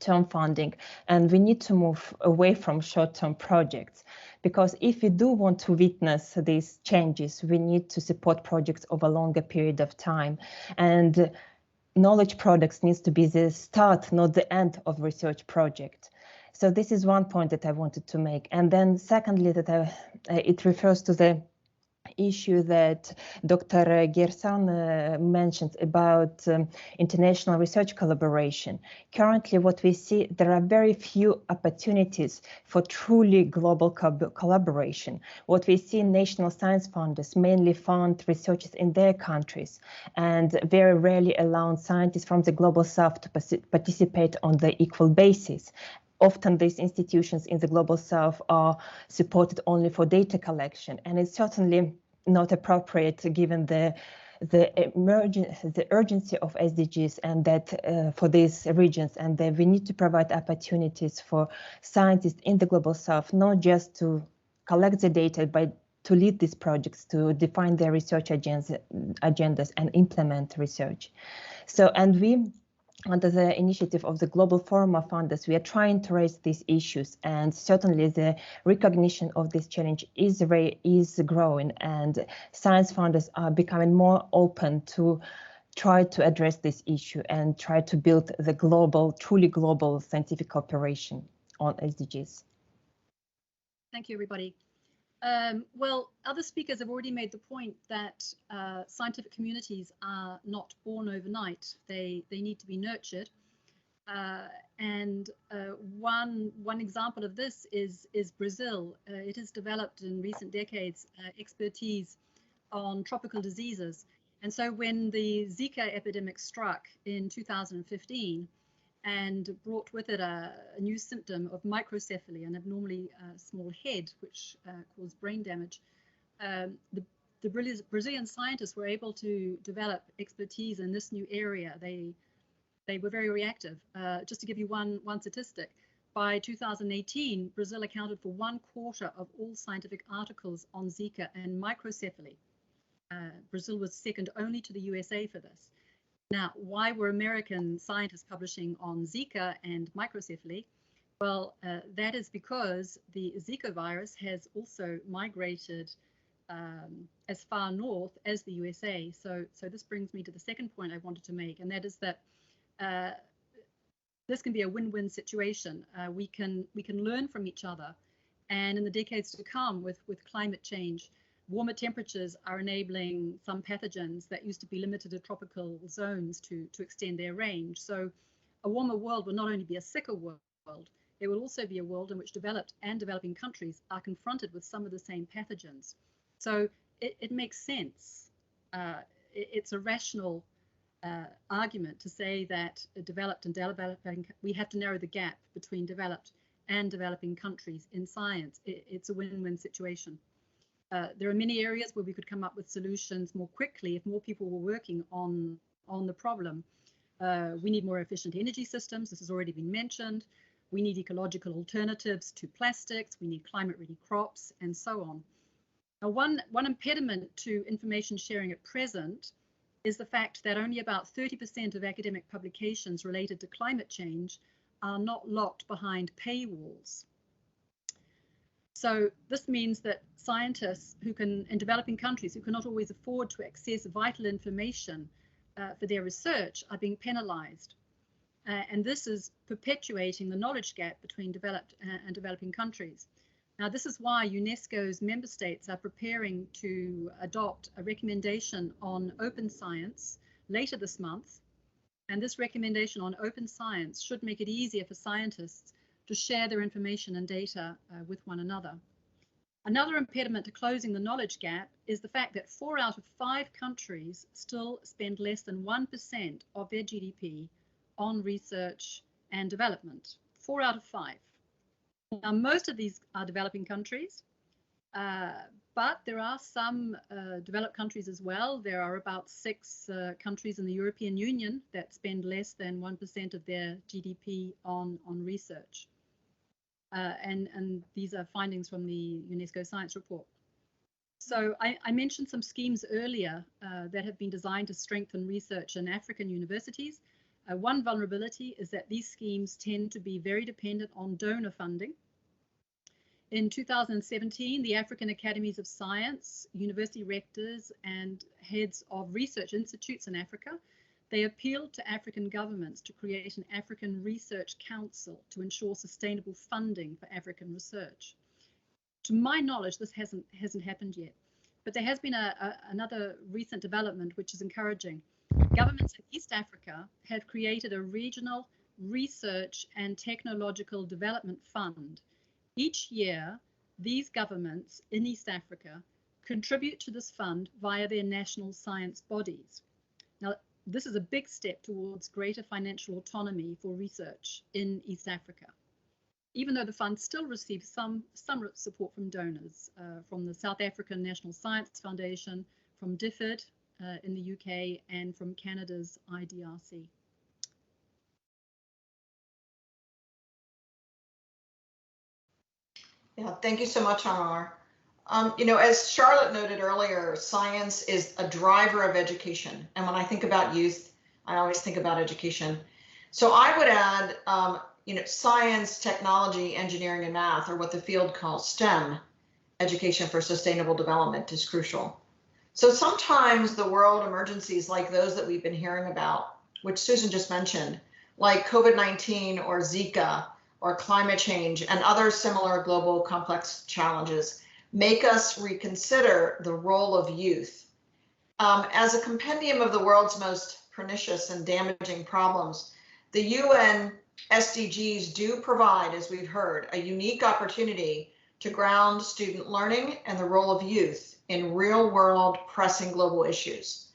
term funding, and we need to move away from short-term projects, because if we do want to witness these changes, we need to support projects over a longer period of time. And knowledge products needs to be the start, not the end of research project. So this is one point that I wanted to make. And then secondly, that it refers to the issue that Dr. Gersan mentioned about international research collaboration. Currently, what we see, there are very few opportunities for truly global collaboration. What we see, national science funders mainly fund researchers in their countries and very rarely allow scientists from the global south to participate on the equal basis. Often these institutions in the global south are supported only for data collection, and it's certainly not appropriate given the urgency of SDGs and that for these regions, and that we need to provide opportunities for scientists in the global south, not just to collect the data, but to lead these projects, to define their research agendas and implement research. So, and we, under the initiative of the Global Forum of Funders, we are trying to raise these issues, and certainly the recognition of this challenge is growing, and science funders are becoming more open to try to address this issue and try to build the global, truly global scientific cooperation on SDGs. Thank you, everybody. Well, other speakers have already made the point that scientific communities are not born overnight. They need to be nurtured. One example of this is Brazil. It has developed in recent decades expertise on tropical diseases. And so when the Zika epidemic struck in 2015, and brought with it a new symptom of microcephaly, an abnormally small head, which caused brain damage. The Brazilian scientists were able to develop expertise in this new area. They were very reactive. Just to give you one statistic, by 2018, Brazil accounted for 1/4 of all scientific articles on Zika and microcephaly. Brazil was second only to the USA for this. Now, why were American scientists publishing on Zika and microcephaly? Well, that is because the Zika virus has also migrated as far north as the USA. So this brings me to the second point I wanted to make, and that is that this can be a win-win situation. We can learn from each other, and in the decades to come, with climate change, warmer temperatures are enabling some pathogens that used to be limited to tropical zones to extend their range. So a warmer world will not only be a sicker world, it will also be a world in which developed and developing countries are confronted with some of the same pathogens. So it makes sense. It's a rational argument to say that developed and developing, we have to narrow the gap between developed and developing countries in science. It's a win-win situation. There are many areas where we could come up with solutions more quickly if more people were working on the problem. We need more efficient energy systems. This has already been mentioned. We need ecological alternatives to plastics. We need climate-ready crops, and so on. Now, one impediment to information sharing at present is the fact that only about 30% of academic publications related to climate change are not locked behind paywalls. So this means that scientists in developing countries who cannot always afford to access vital information for their research are being penalized. And this is perpetuating the knowledge gap between developed and developing countries. Now, this is why UNESCO's member states are preparing to adopt a recommendation on open science later this month. And this recommendation on open science should make it easier for scientists to share their information and data with one another. Another impediment to closing the knowledge gap is the fact that 4 out of 5 countries still spend less than 1% of their GDP on research and development. 4 out of 5. Now, most of these are developing countries, but there are some developed countries as well. There are about 6 countries in the European Union that spend less than 1% of their GDP on research. And these are findings from the UNESCO Science Report. So I mentioned some schemes earlier that have been designed to strengthen research in African universities. One vulnerability is that these schemes tend to be very dependent on donor funding. In 2017, the African Academies of Science, university rectors, and heads of research institutes in Africa, they appealed to African governments to create an African Research Council to ensure sustainable funding for African research. To my knowledge, this hasn't happened yet, but there has been another recent development which is encouraging. Governments in East Africa have created a regional research and technological development fund. Each year, these governments in East Africa contribute to this fund via their national science bodies. Now, this is a big step towards greater financial autonomy for research in East Africa, even though the fund still receives some support from donors, from the South African National Science Foundation, from DFID in the UK, and from Canada's IDRC. Yeah, thank you so much, Amar. You know, as Charlotte noted earlier, science is a driver of education. And when I think about youth, I always think about education. So I would add, you know, science, technology, engineering, and math, or what the field calls STEM, education for sustainable development, is crucial. So sometimes the world emergencies like those that we've been hearing about, which Susan just mentioned, like COVID-19 or Zika or climate change and other similar global complex challenges, make us reconsider the role of youth. As a compendium of the world's most pernicious and damaging problems, the UN SDGs do provide, as we've heard, a unique opportunity to ground student learning and the role of youth in real-world pressing global issues.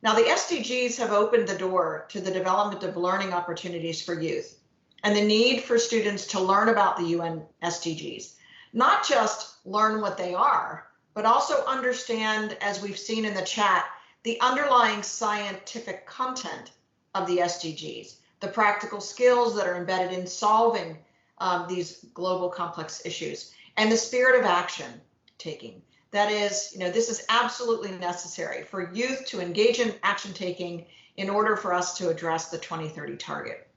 Now, the SDGs have opened the door to the development of learning opportunities for youth and the need for students to learn about the UN SDGs. Not just learn what they are, but also understand, as we've seen in the chat, the underlying scientific content of the SDGs, the practical skills that are embedded in solving these global complex issues, and the spirit of action taking. That is, you know, this is absolutely necessary for youth to engage in action taking in order for us to address the 2030 target.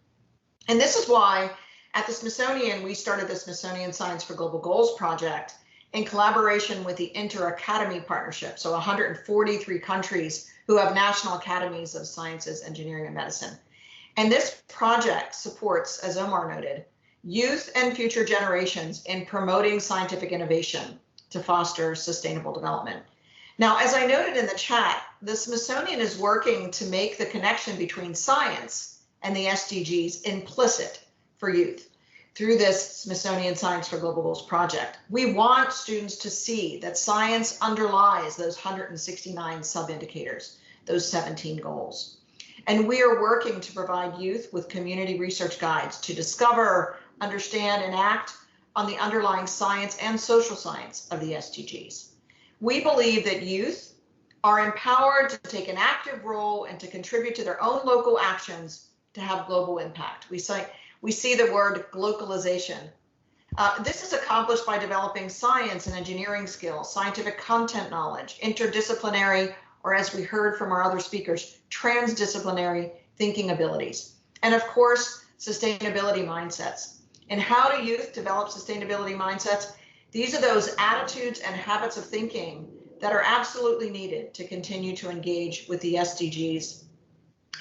And this is why at the Smithsonian, we started the Smithsonian Science for Global Goals project in collaboration with the Inter-Academy Partnership, so 143 countries who have national academies of sciences, engineering, and medicine. And this project supports, as Omar noted, youth and future generations in promoting scientific innovation to foster sustainable development. Now, as I noted in the chat, the Smithsonian is working to make the connection between science and the SDGs implicit for youth through this Smithsonian Science for Global Goals project. We want students to see that science underlies those 169 sub-indicators, those 17 goals. And we are working to provide youth with community research guides to discover, understand, and act on the underlying science and social science of the SDGs. We believe that youth are empowered to take an active role and to contribute to their own local actions to have global impact. We see the word globalization. This is accomplished by developing science and engineering skills, scientific content knowledge, interdisciplinary, or as we heard from our other speakers, transdisciplinary thinking abilities, and of course, sustainability mindsets. And how do youth develop sustainability mindsets? These are those attitudes and habits of thinking that are absolutely needed to continue to engage with the SDGs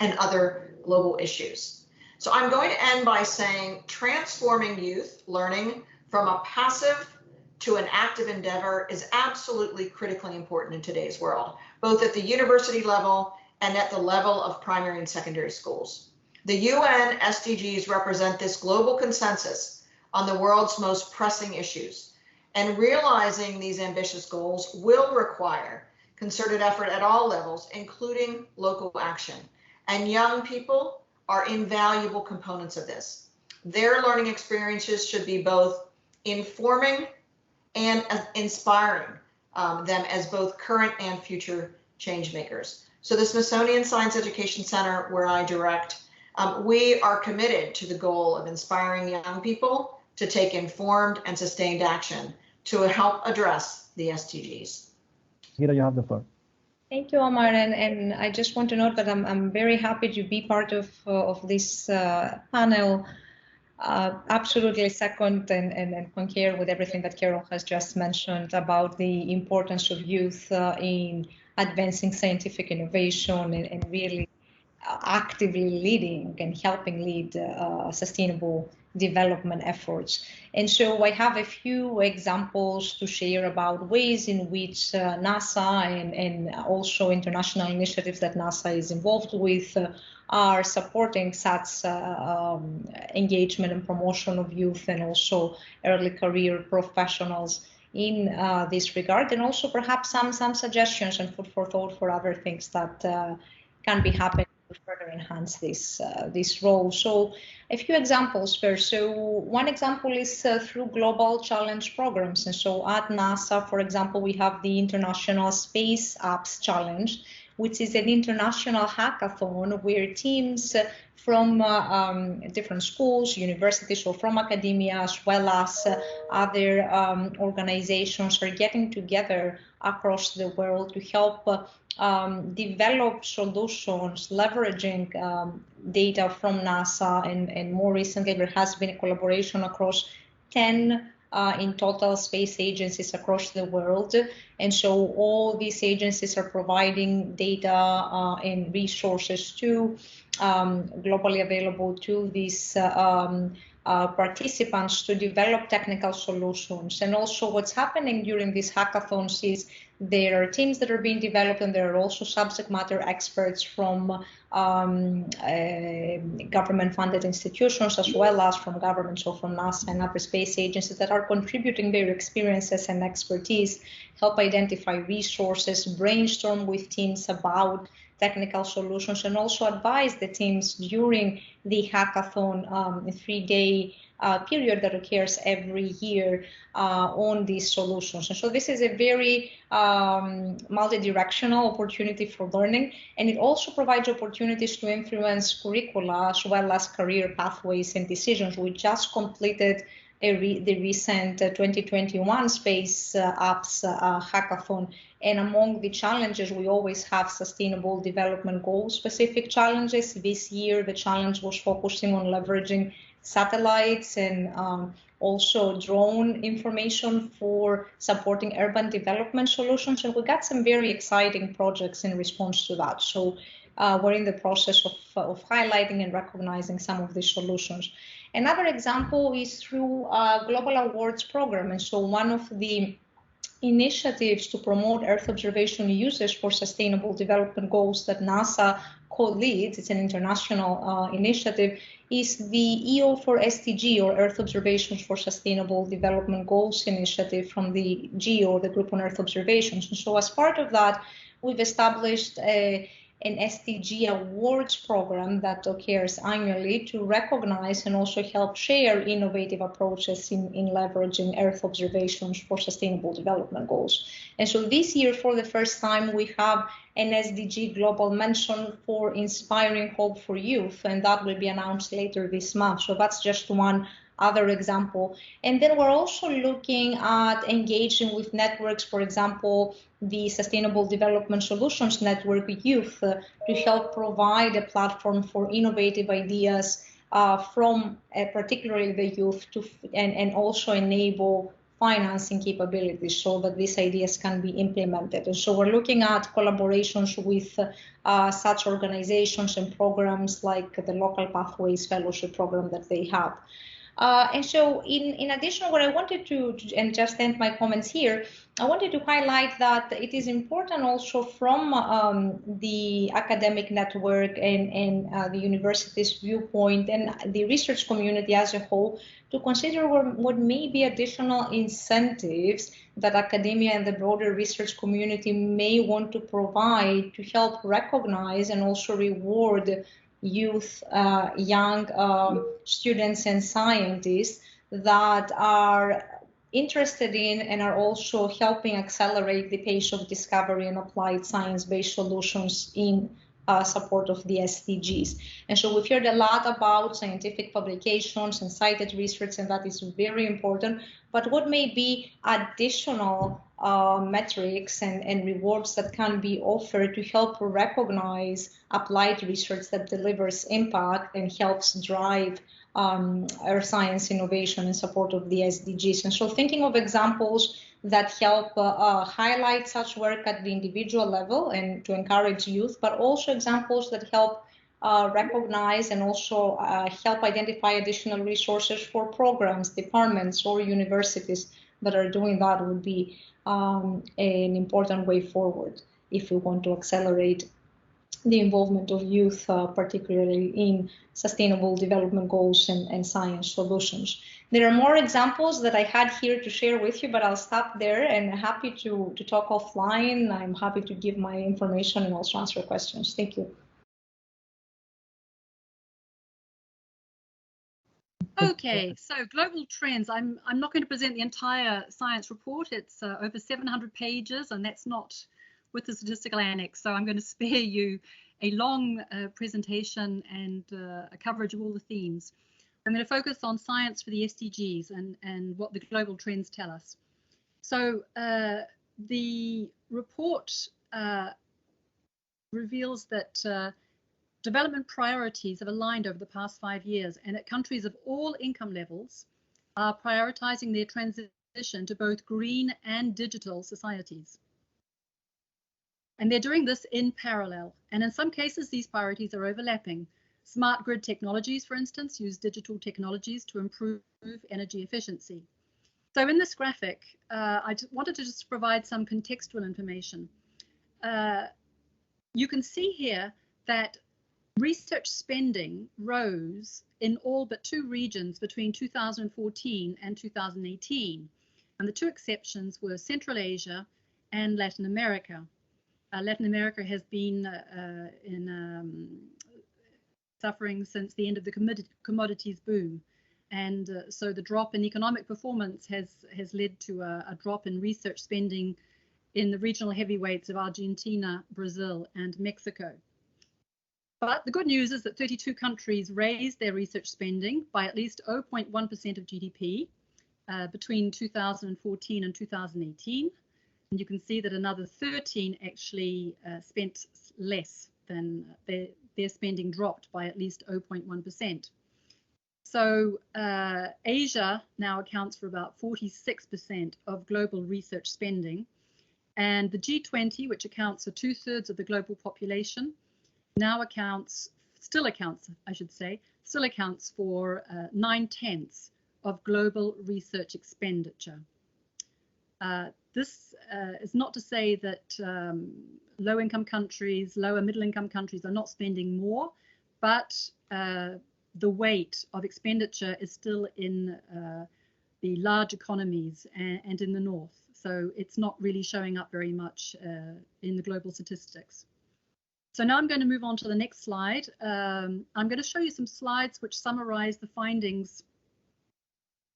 and other global issues. So I'm going to end by saying transforming youth learning from a passive to an active endeavor is absolutely critically important in today's world, both at the university level and at the level of primary and secondary schools. The UN SDGs represent this global consensus on the world's most pressing issues, and realizing these ambitious goals will require concerted effort at all levels, including local action. And young people are invaluable components of this. Their learning experiences should be both informing and inspiring them as both current and future change makers. So the Smithsonian Science Education Center, where I direct, we are committed to the goal of inspiring young people to take informed and sustained action to help address the SDGs. Gira, you have the floor. Thank you, Omar, and I just want to note that I'm very happy to be part of this panel. Absolutely second and concur with everything that Carol has just mentioned about the importance of youth in advancing scientific innovation and really actively leading and helping lead sustainable development efforts. And so I have a few examples to share about ways in which NASA and also international initiatives that NASA is involved with are supporting such engagement and promotion of youth and also early career professionals in this regard, and also perhaps some suggestions and food for thought for other things that can be happening to further enhance this role. So a few examples first. So one example is through global challenge programs. And so at NASA, for example, we have the International Space Apps Challenge, which is an international hackathon where teams from different schools, universities, or from academia, as well as other organizations are getting together across the world to help develop solutions leveraging data from NASA, and more recently there has been a collaboration across 10 in total space agencies across the world. And so all these agencies are providing data and resources to globally available to these participants to develop technical solutions. And also what's happening during these hackathons is there are teams that are being developed, and there are also subject matter experts from government-funded institutions as well as from governments, or from NASA and other space agencies, that are contributing their experiences and expertise, help identify resources, brainstorm with teams about technical solutions, and also advise the teams during the hackathon, a 3-day period that occurs every year on these solutions. And so this is a very multi-directional opportunity for learning, and it also provides opportunities to influence curricula as well as career pathways and decisions. We just completed the recent 2021 Space Apps Hackathon, and among the challenges we always have sustainable development goal specific challenges. This year the challenge was focusing on leveraging satellites and also drone information for supporting urban development solutions, and we got some very exciting projects in response to that. So we're in the process of highlighting and recognizing some of these solutions. Another example is through a global awards program. And so one of the initiatives to promote Earth observation uses for sustainable development goals that NASA co-leads, it's an international initiative, is the EO for SDG, or Earth Observations for Sustainable Development Goals initiative from the GEO, the Group on Earth Observations. And so as part of that, we've established an SDG awards program that occurs annually to recognize and also help share innovative approaches in leveraging Earth observations for sustainable development goals. And so this year, for the first time, we have an SDG global mention for inspiring hope for youth, and that will be announced later this month. So that's just one other example. And then we're also looking at engaging with networks, for example, the Sustainable Development Solutions Network Youth, to help provide a platform for innovative ideas from particularly the youth, and also enable financing capabilities so that these ideas can be implemented. And so we're looking at collaborations with such organizations and programs like the Local Pathways Fellowship program that they have. And so in addition, what I wanted to, and just end my comments here, I wanted to highlight that it is important also from the academic network and the university's viewpoint and the research community as a whole to consider what may be additional incentives that academia and the broader research community may want to provide to help recognize and also reward youth, young students and scientists that are interested in and are also helping accelerate the pace of discovery and applied science-based solutions in support of the SDGs. And so we've heard a lot about scientific publications and cited research, and that is very important. But what may be additional metrics and rewards that can be offered to help recognize applied research that delivers impact and helps drive our science innovation in support of the SDGs. And so thinking of examples that help highlight such work at the individual level and to encourage youth, but also examples that help recognize and also help identify additional resources for programs, departments, or universities that are doing that would be an important way forward if we want to accelerate the involvement of youth, particularly in sustainable development goals and science solutions. There are more examples that I had here to share with you, but I'll stop there and happy to talk offline. I'm happy to give my information and also answer questions. Thank you. Okay, so global trends. I'm not going to present the entire science report. It's over 700 pages, and that's not with the statistical annex. So I'm going to spare you a long presentation and a coverage of all the themes. I'm going to focus on science for the SDGs and what the global trends tell us. So the report reveals that development priorities have aligned over the past 5 years, and that countries of all income levels are prioritizing their transition to both green and digital societies. And they're doing this in parallel. And in some cases, these priorities are overlapping. Smart grid technologies, for instance, use digital technologies to improve energy efficiency. So in this graphic, I wanted to just provide some contextual information. You can see here that research spending rose in all but 2 regions between 2014 and 2018. And the 2 exceptions were Central Asia and Latin America. Latin America has been suffering since the end of the commodities boom. And so the drop in economic performance has led to a drop in research spending in the regional heavyweights of Argentina, Brazil, and Mexico. But the good news is that 32 countries raised their research spending by at least 0.1% of GDP between 2014 and 2018. And you can see that another 13 actually spent less than their spending dropped by at least 0.1%. So Asia now accounts for about 46% of global research spending. And the G20, which accounts for 2/3 of the global population, now still accounts for 9/10 of global research expenditure. This is not to say that low-income countries, lower middle-income countries are not spending more, but the weight of expenditure is still in the large economies and in the north. So it's not really showing up very much in the global statistics. So now I'm going to move on to the next slide. I'm going to show you some slides which summarize the findings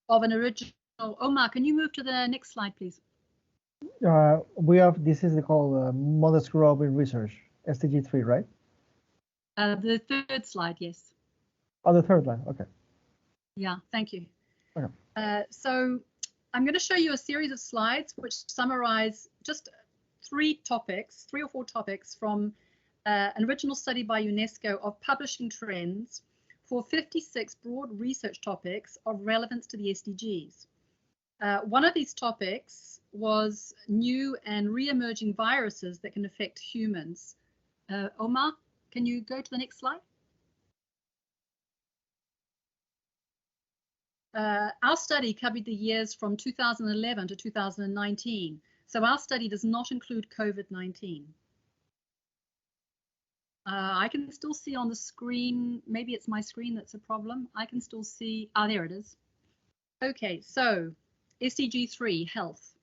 of an original. Omar, can you move to the next slide, please? This is called modest growth in research, SDG 3, right? The 3rd slide, yes. Oh, the 3rd line, okay. Yeah, thank you. Okay. So I'm going to show you a series of slides which summarize just 3 or 4 topics from an original study by UNESCO of publishing trends for 56 broad research topics of relevance to the SDGs. One of these topics was new and re-emerging viruses that can affect humans. Omar, can you go to the next slide? Our study covered the years from 2011 to 2019. So our study does not include COVID-19. I can still see on the screen, maybe it's my screen that's a problem. I can still see, there it is. Okay, so SDG 3, health.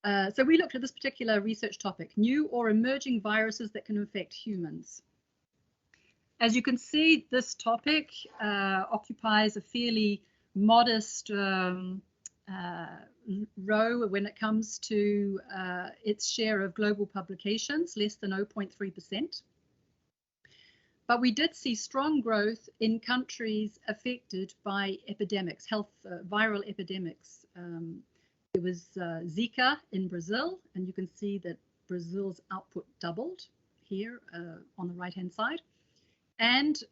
So we looked at this particular research topic, new or emerging viruses that can infect humans. As you can see, this topic occupies a fairly modest row when it comes to its share of global publications, less than 0.3%. But we did see strong growth in countries affected by epidemics, viral epidemics. There was Zika in Brazil, and you can see that Brazil's output doubled here on the right-hand side. And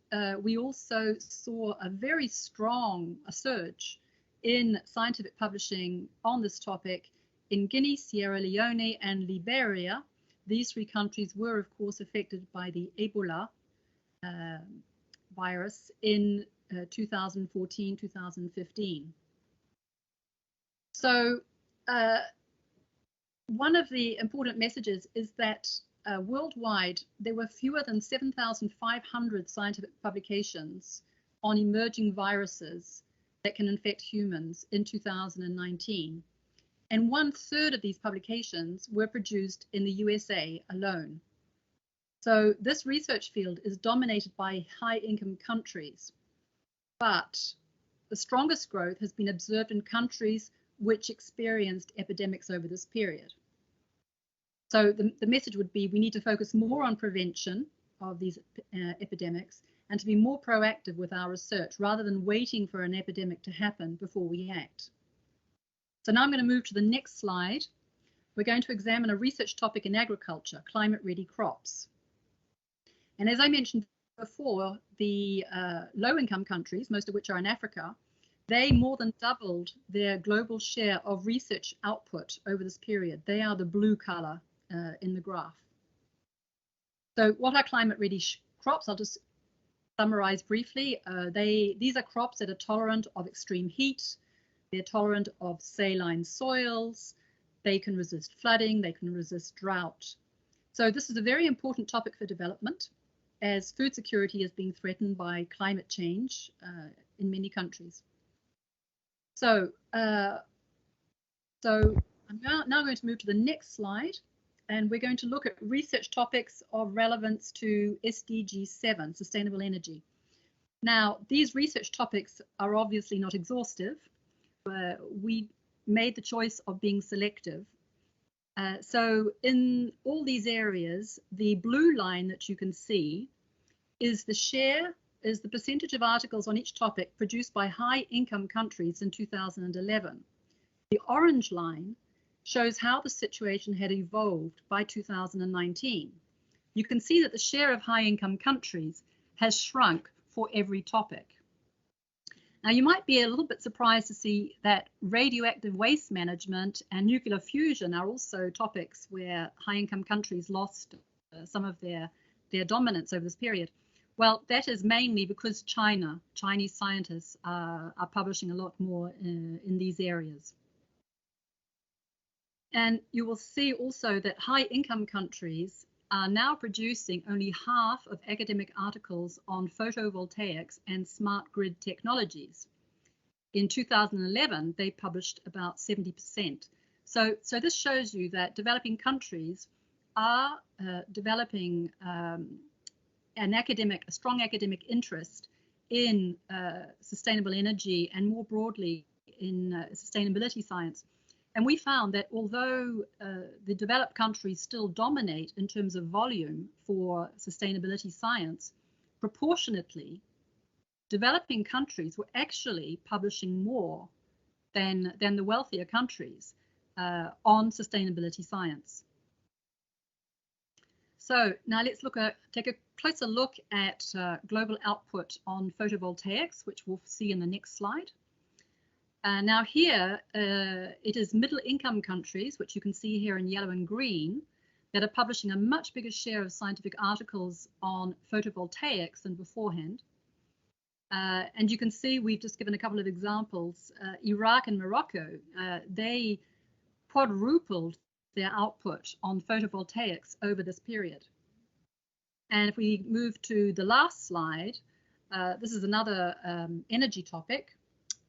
we also saw a very strong surge in scientific publishing on this topic in Guinea, Sierra Leone, and Liberia. These three countries were, of course, affected by the Ebola virus in 2014, 2015. So one of the important messages is that worldwide, there were fewer than 7,500 scientific publications on emerging viruses that can infect humans in 2019. And 1/3 of these publications were produced in the USA alone. So this research field is dominated by high-income countries, but the strongest growth has been observed in countries which experienced epidemics over this period. So the message would be we need to focus more on prevention of these epidemics and to be more proactive with our research rather than waiting for an epidemic to happen before we act. So now I'm going to move to the next slide. We're going to examine a research topic in agriculture, climate-ready crops. And as I mentioned before, the low-income countries, most of which are in Africa, they more than doubled their global share of research output over this period. They are the blue color in the graph. So what are climate-ready crops? I'll just summarize briefly. These are crops that are tolerant of extreme heat. They're tolerant of saline soils. They can resist flooding. They can resist drought. So this is a very important topic for development, as food security is being threatened by climate change in many countries. So, I'm now going to move to the next slide, and we're going to look at research topics of relevance to SDG 7, sustainable energy. Now, these research topics are obviously not exhaustive. We made the choice of being selective. So in all these areas, the blue line that you can see is the percentage of articles on each topic produced by high-income countries in 2011. The orange line shows how the situation had evolved by 2019. You can see that the share of high-income countries has shrunk for every topic. Now, you might be a little bit surprised to see that radioactive waste management and nuclear fusion are also topics where high-income countries lost some of their dominance over this period. Well, that is mainly because Chinese scientists are publishing a lot more in these areas. And you will see also that high-income countries are now producing only half of academic articles on photovoltaics and smart grid technologies. In 2011, they published about 70%. So this shows you that developing countries are developing a strong academic interest in sustainable energy and more broadly in sustainability science. And we found that although the developed countries still dominate in terms of volume for sustainability science, proportionately, developing countries were actually publishing more than the wealthier countries on sustainability science. So now let's take a closer look at global output on photovoltaics, which we'll see in the next slide. Now here, it is middle income countries, which you can see here in yellow and green, that are publishing a much bigger share of scientific articles on photovoltaics than beforehand. And you can see we've just given a couple of examples. Iraq and Morocco, they quadrupled their output on photovoltaics over this period. And if we move to the last slide, this is another energy topic.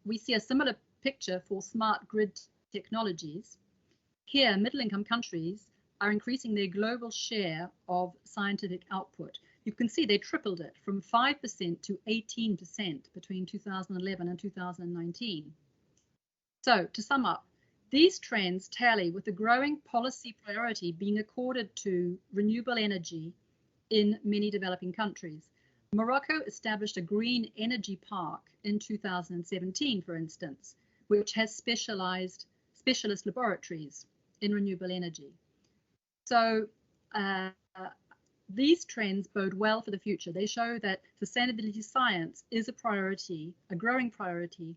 We see a similar picture for smart grid technologies. Here, middle-income countries are increasing their global share of scientific output. You can see they tripled it from 5% to 18% between 2011 and 2019. So to sum up, these trends tally with the growing policy priority being accorded to renewable energy in many developing countries. Morocco established a green energy park in 2017, for instance, which has specialized specialist laboratories in renewable energy. So these trends bode well for the future. They show that sustainability science is a priority, a growing priority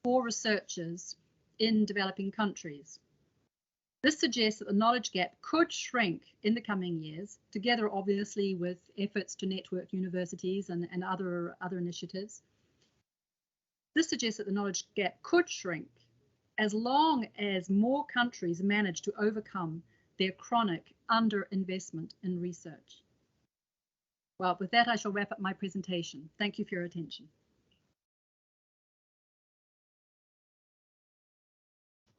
for researchers in developing countries. This suggests that the knowledge gap could shrink in the coming years, together obviously with efforts to network universities and other initiatives. This suggests that the knowledge gap could shrink as long as more countries manage to overcome their chronic underinvestment in research. Well, with that, I shall wrap up my presentation. Thank you for your attention.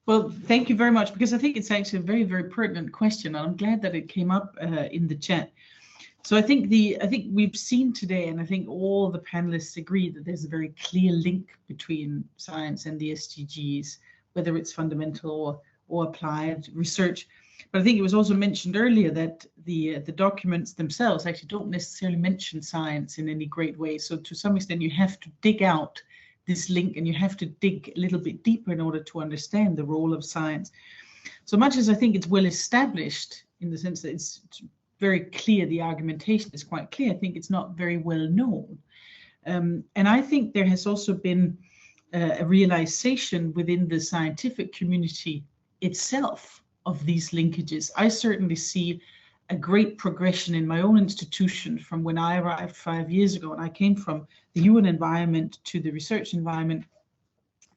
Well, thank you very much, because I think it's actually a very, very pertinent question, and I'm glad that it came up in the chat. So I think we've seen today, and I think all the panelists agree that there's a very clear link between science and the SDGs, whether it's fundamental or applied research. But I think it was also mentioned earlier that the documents themselves actually don't necessarily mention science in any great way. So to some extent, you have to dig out this link, and you have to dig a little bit deeper in order to understand the role of science. So much as I think it's well established in the sense that it's very clear, the argumentation is quite clear, I think it's not very well known. And I think there has also been a realization within the scientific community itself of these linkages. I certainly see a great progression in my own institution from when I arrived 5 years ago, and I came from the UN environment to the research environment,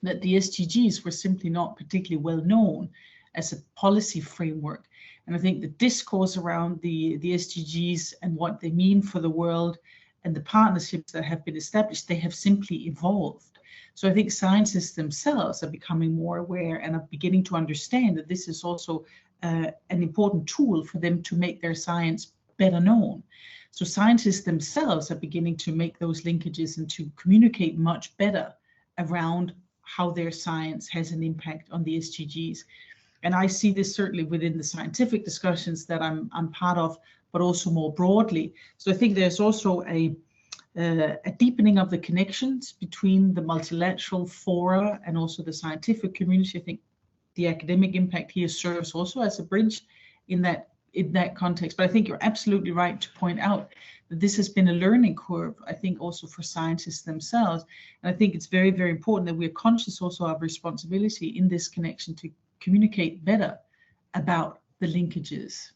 that the SDGs were simply not particularly well known as a policy framework. And I think the discourse around the SDGs and what they mean for the world and the partnerships that have been established, they have simply evolved. So I think scientists themselves are becoming more aware and are beginning to understand that this is also an important tool for them to make their science better known. So scientists themselves are beginning to make those linkages and to communicate much better around how their science has an impact on the SDGs. And I see this certainly within the scientific discussions that I'm part of, but also more broadly. So I think there's also a deepening of the connections between the multilateral fora and also the scientific community. I think the academic impact here serves also as a bridge in that context. But I think you're absolutely right to point out that this has been a learning curve, I think also for scientists themselves. And I think it's very, very important that we're conscious also of responsibility in this connection to communicate better about the linkages.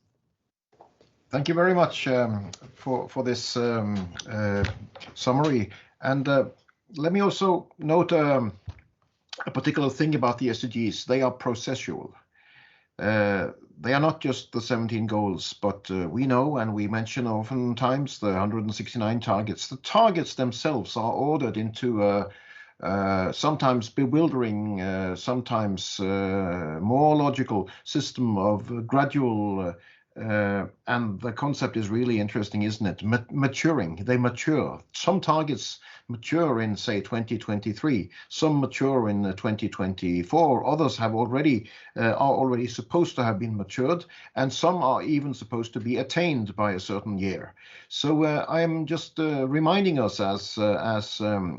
Thank you very much for this summary. And let me also note a particular thing about the SDGs. They are processual. They are not just the 17 goals, but we know, and we mention oftentimes, the 169 targets. The targets themselves are ordered into sometimes bewildering, sometimes more logical system of gradual, and the concept is really interesting, isn't it? Maturing, they mature. Some targets mature in, say, 2023. Some mature in 2024. Others have are already supposed to have been matured, and some are even supposed to be attained by a certain year. So I am just reminding us as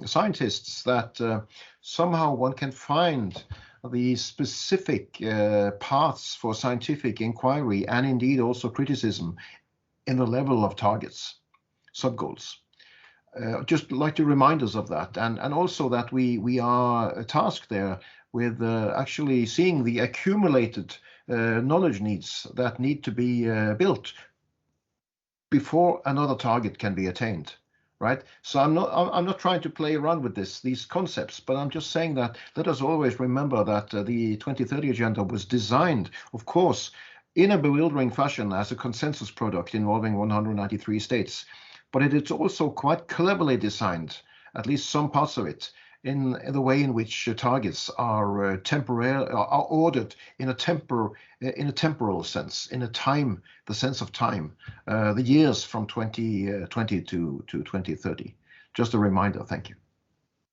scientists that somehow one can find the specific paths for scientific inquiry and indeed also criticism in the level of targets, sub-goals. Just like to remind us of that, and also that we are tasked there with actually seeing the accumulated knowledge needs that need to be built before another target can be attained. Right, so I'm not trying to play around with these concepts, but I'm just saying that let us always remember that the 2030 agenda was designed, of course, in a bewildering fashion as a consensus product involving 193 states, but it is also quite cleverly designed, at least some parts of it, in the way in which targets are ordered in a temporal sense, in a time, the sense of time, the years from 2020 to 2030. Just a reminder. Thank you.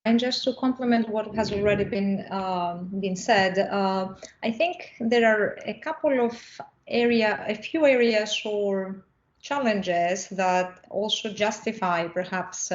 And just to complement what has already been said, I think there are a few areas or challenges that also justify perhaps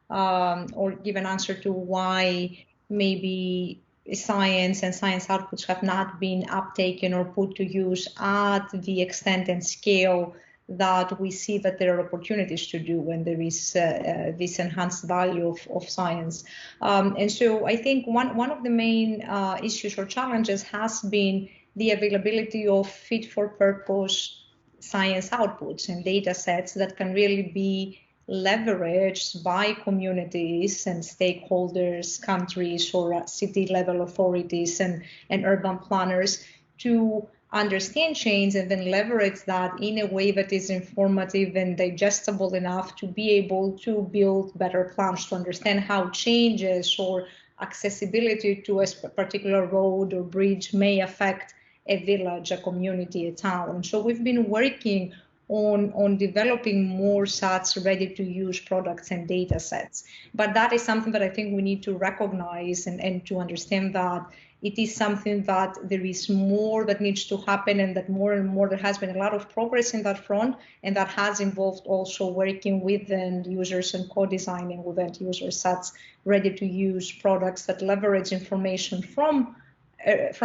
or give an answer to why maybe science and science outputs have not been uptaken or put to use at the extent and scale that we see that there are opportunities to do when there is this enhanced value of science. And so I think one of the main issues or challenges has been the availability of fit-for-purpose science outputs and data sets that can really be leveraged by communities and stakeholders, countries, or city-level authorities and urban planners to understand change and then leverage that in a way that is informative and digestible enough to be able to build better plans to understand how changes or accessibility to a particular road or bridge may affect a village, a community, a town. And so we've been working on developing more such ready-to-use products and data sets. But that is something that I think we need to recognize and to understand that it is something that there is more that needs to happen, and that more and more there has been a lot of progress in that front, and that has involved also working with end users and co-designing with end users such ready-to-use products that leverage information from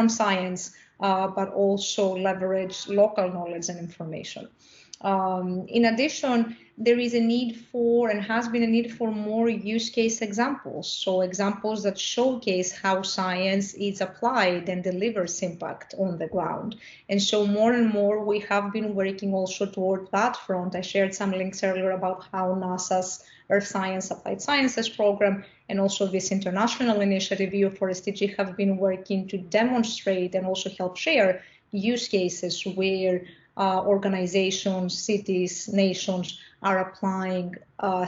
science, but also leverage local knowledge and information. In addition, there is a need for, and has been a need for, more use case examples. So examples that showcase how science is applied and delivers impact on the ground. And so more and more we have been working also toward that front. I shared some links earlier about how NASA's Earth Science Applied Sciences program and also this international initiative EU4SDG have been working to demonstrate and also help share use cases where organizations, cities, nations are applying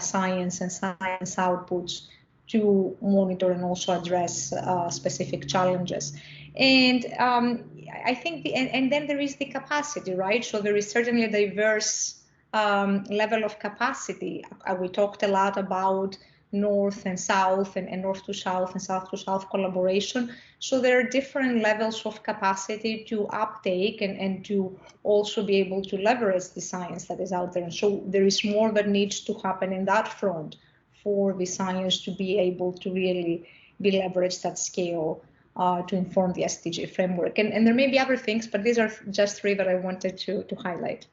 science and science outputs to monitor and also address specific challenges. And I think, and then there is the capacity, right? So there is certainly a diverse level of capacity. We talked a lot about north and south and north to south and south to south collaboration. So there are different levels of capacity to uptake and to also be able to leverage the science that is out there. And so there is more that needs to happen in that front for the science to be able to really be leveraged at scale to inform the SDG framework. And there may be other things, but these are just three that I wanted to highlight.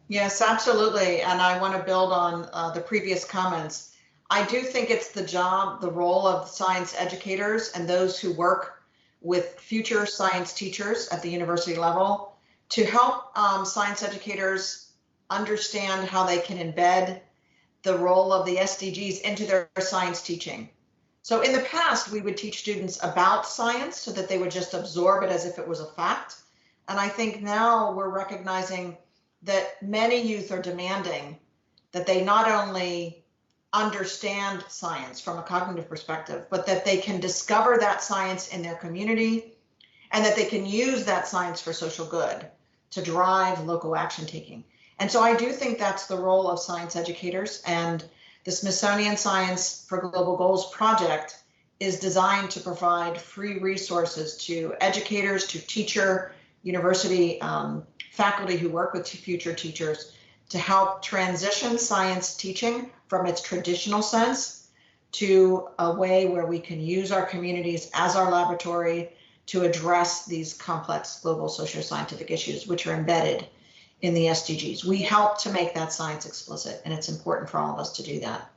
Yes, absolutely. And I want to build on the previous comments. I do think it's the role of science educators and those who work with future science teachers at the university level to help science educators understand how they can embed the role of the SDGs into their science teaching. So in the past, we would teach students about science so that they would just absorb it as if it was a fact. And I think now we're recognizing that many youth are demanding that they not only understand science from a cognitive perspective, but that they can discover that science in their community and that they can use that science for social good to drive local action taking. And so I do think that's the role of science educators, and the Smithsonian Science for Global Goals project is designed to provide free resources to educators, to university faculty who work with future teachers to help transition science teaching from its traditional sense to a way where we can use our communities as our laboratory to address these complex global socio-scientific issues, which are embedded in the SDGs. We help to make that science explicit, and it's important for all of us to do that.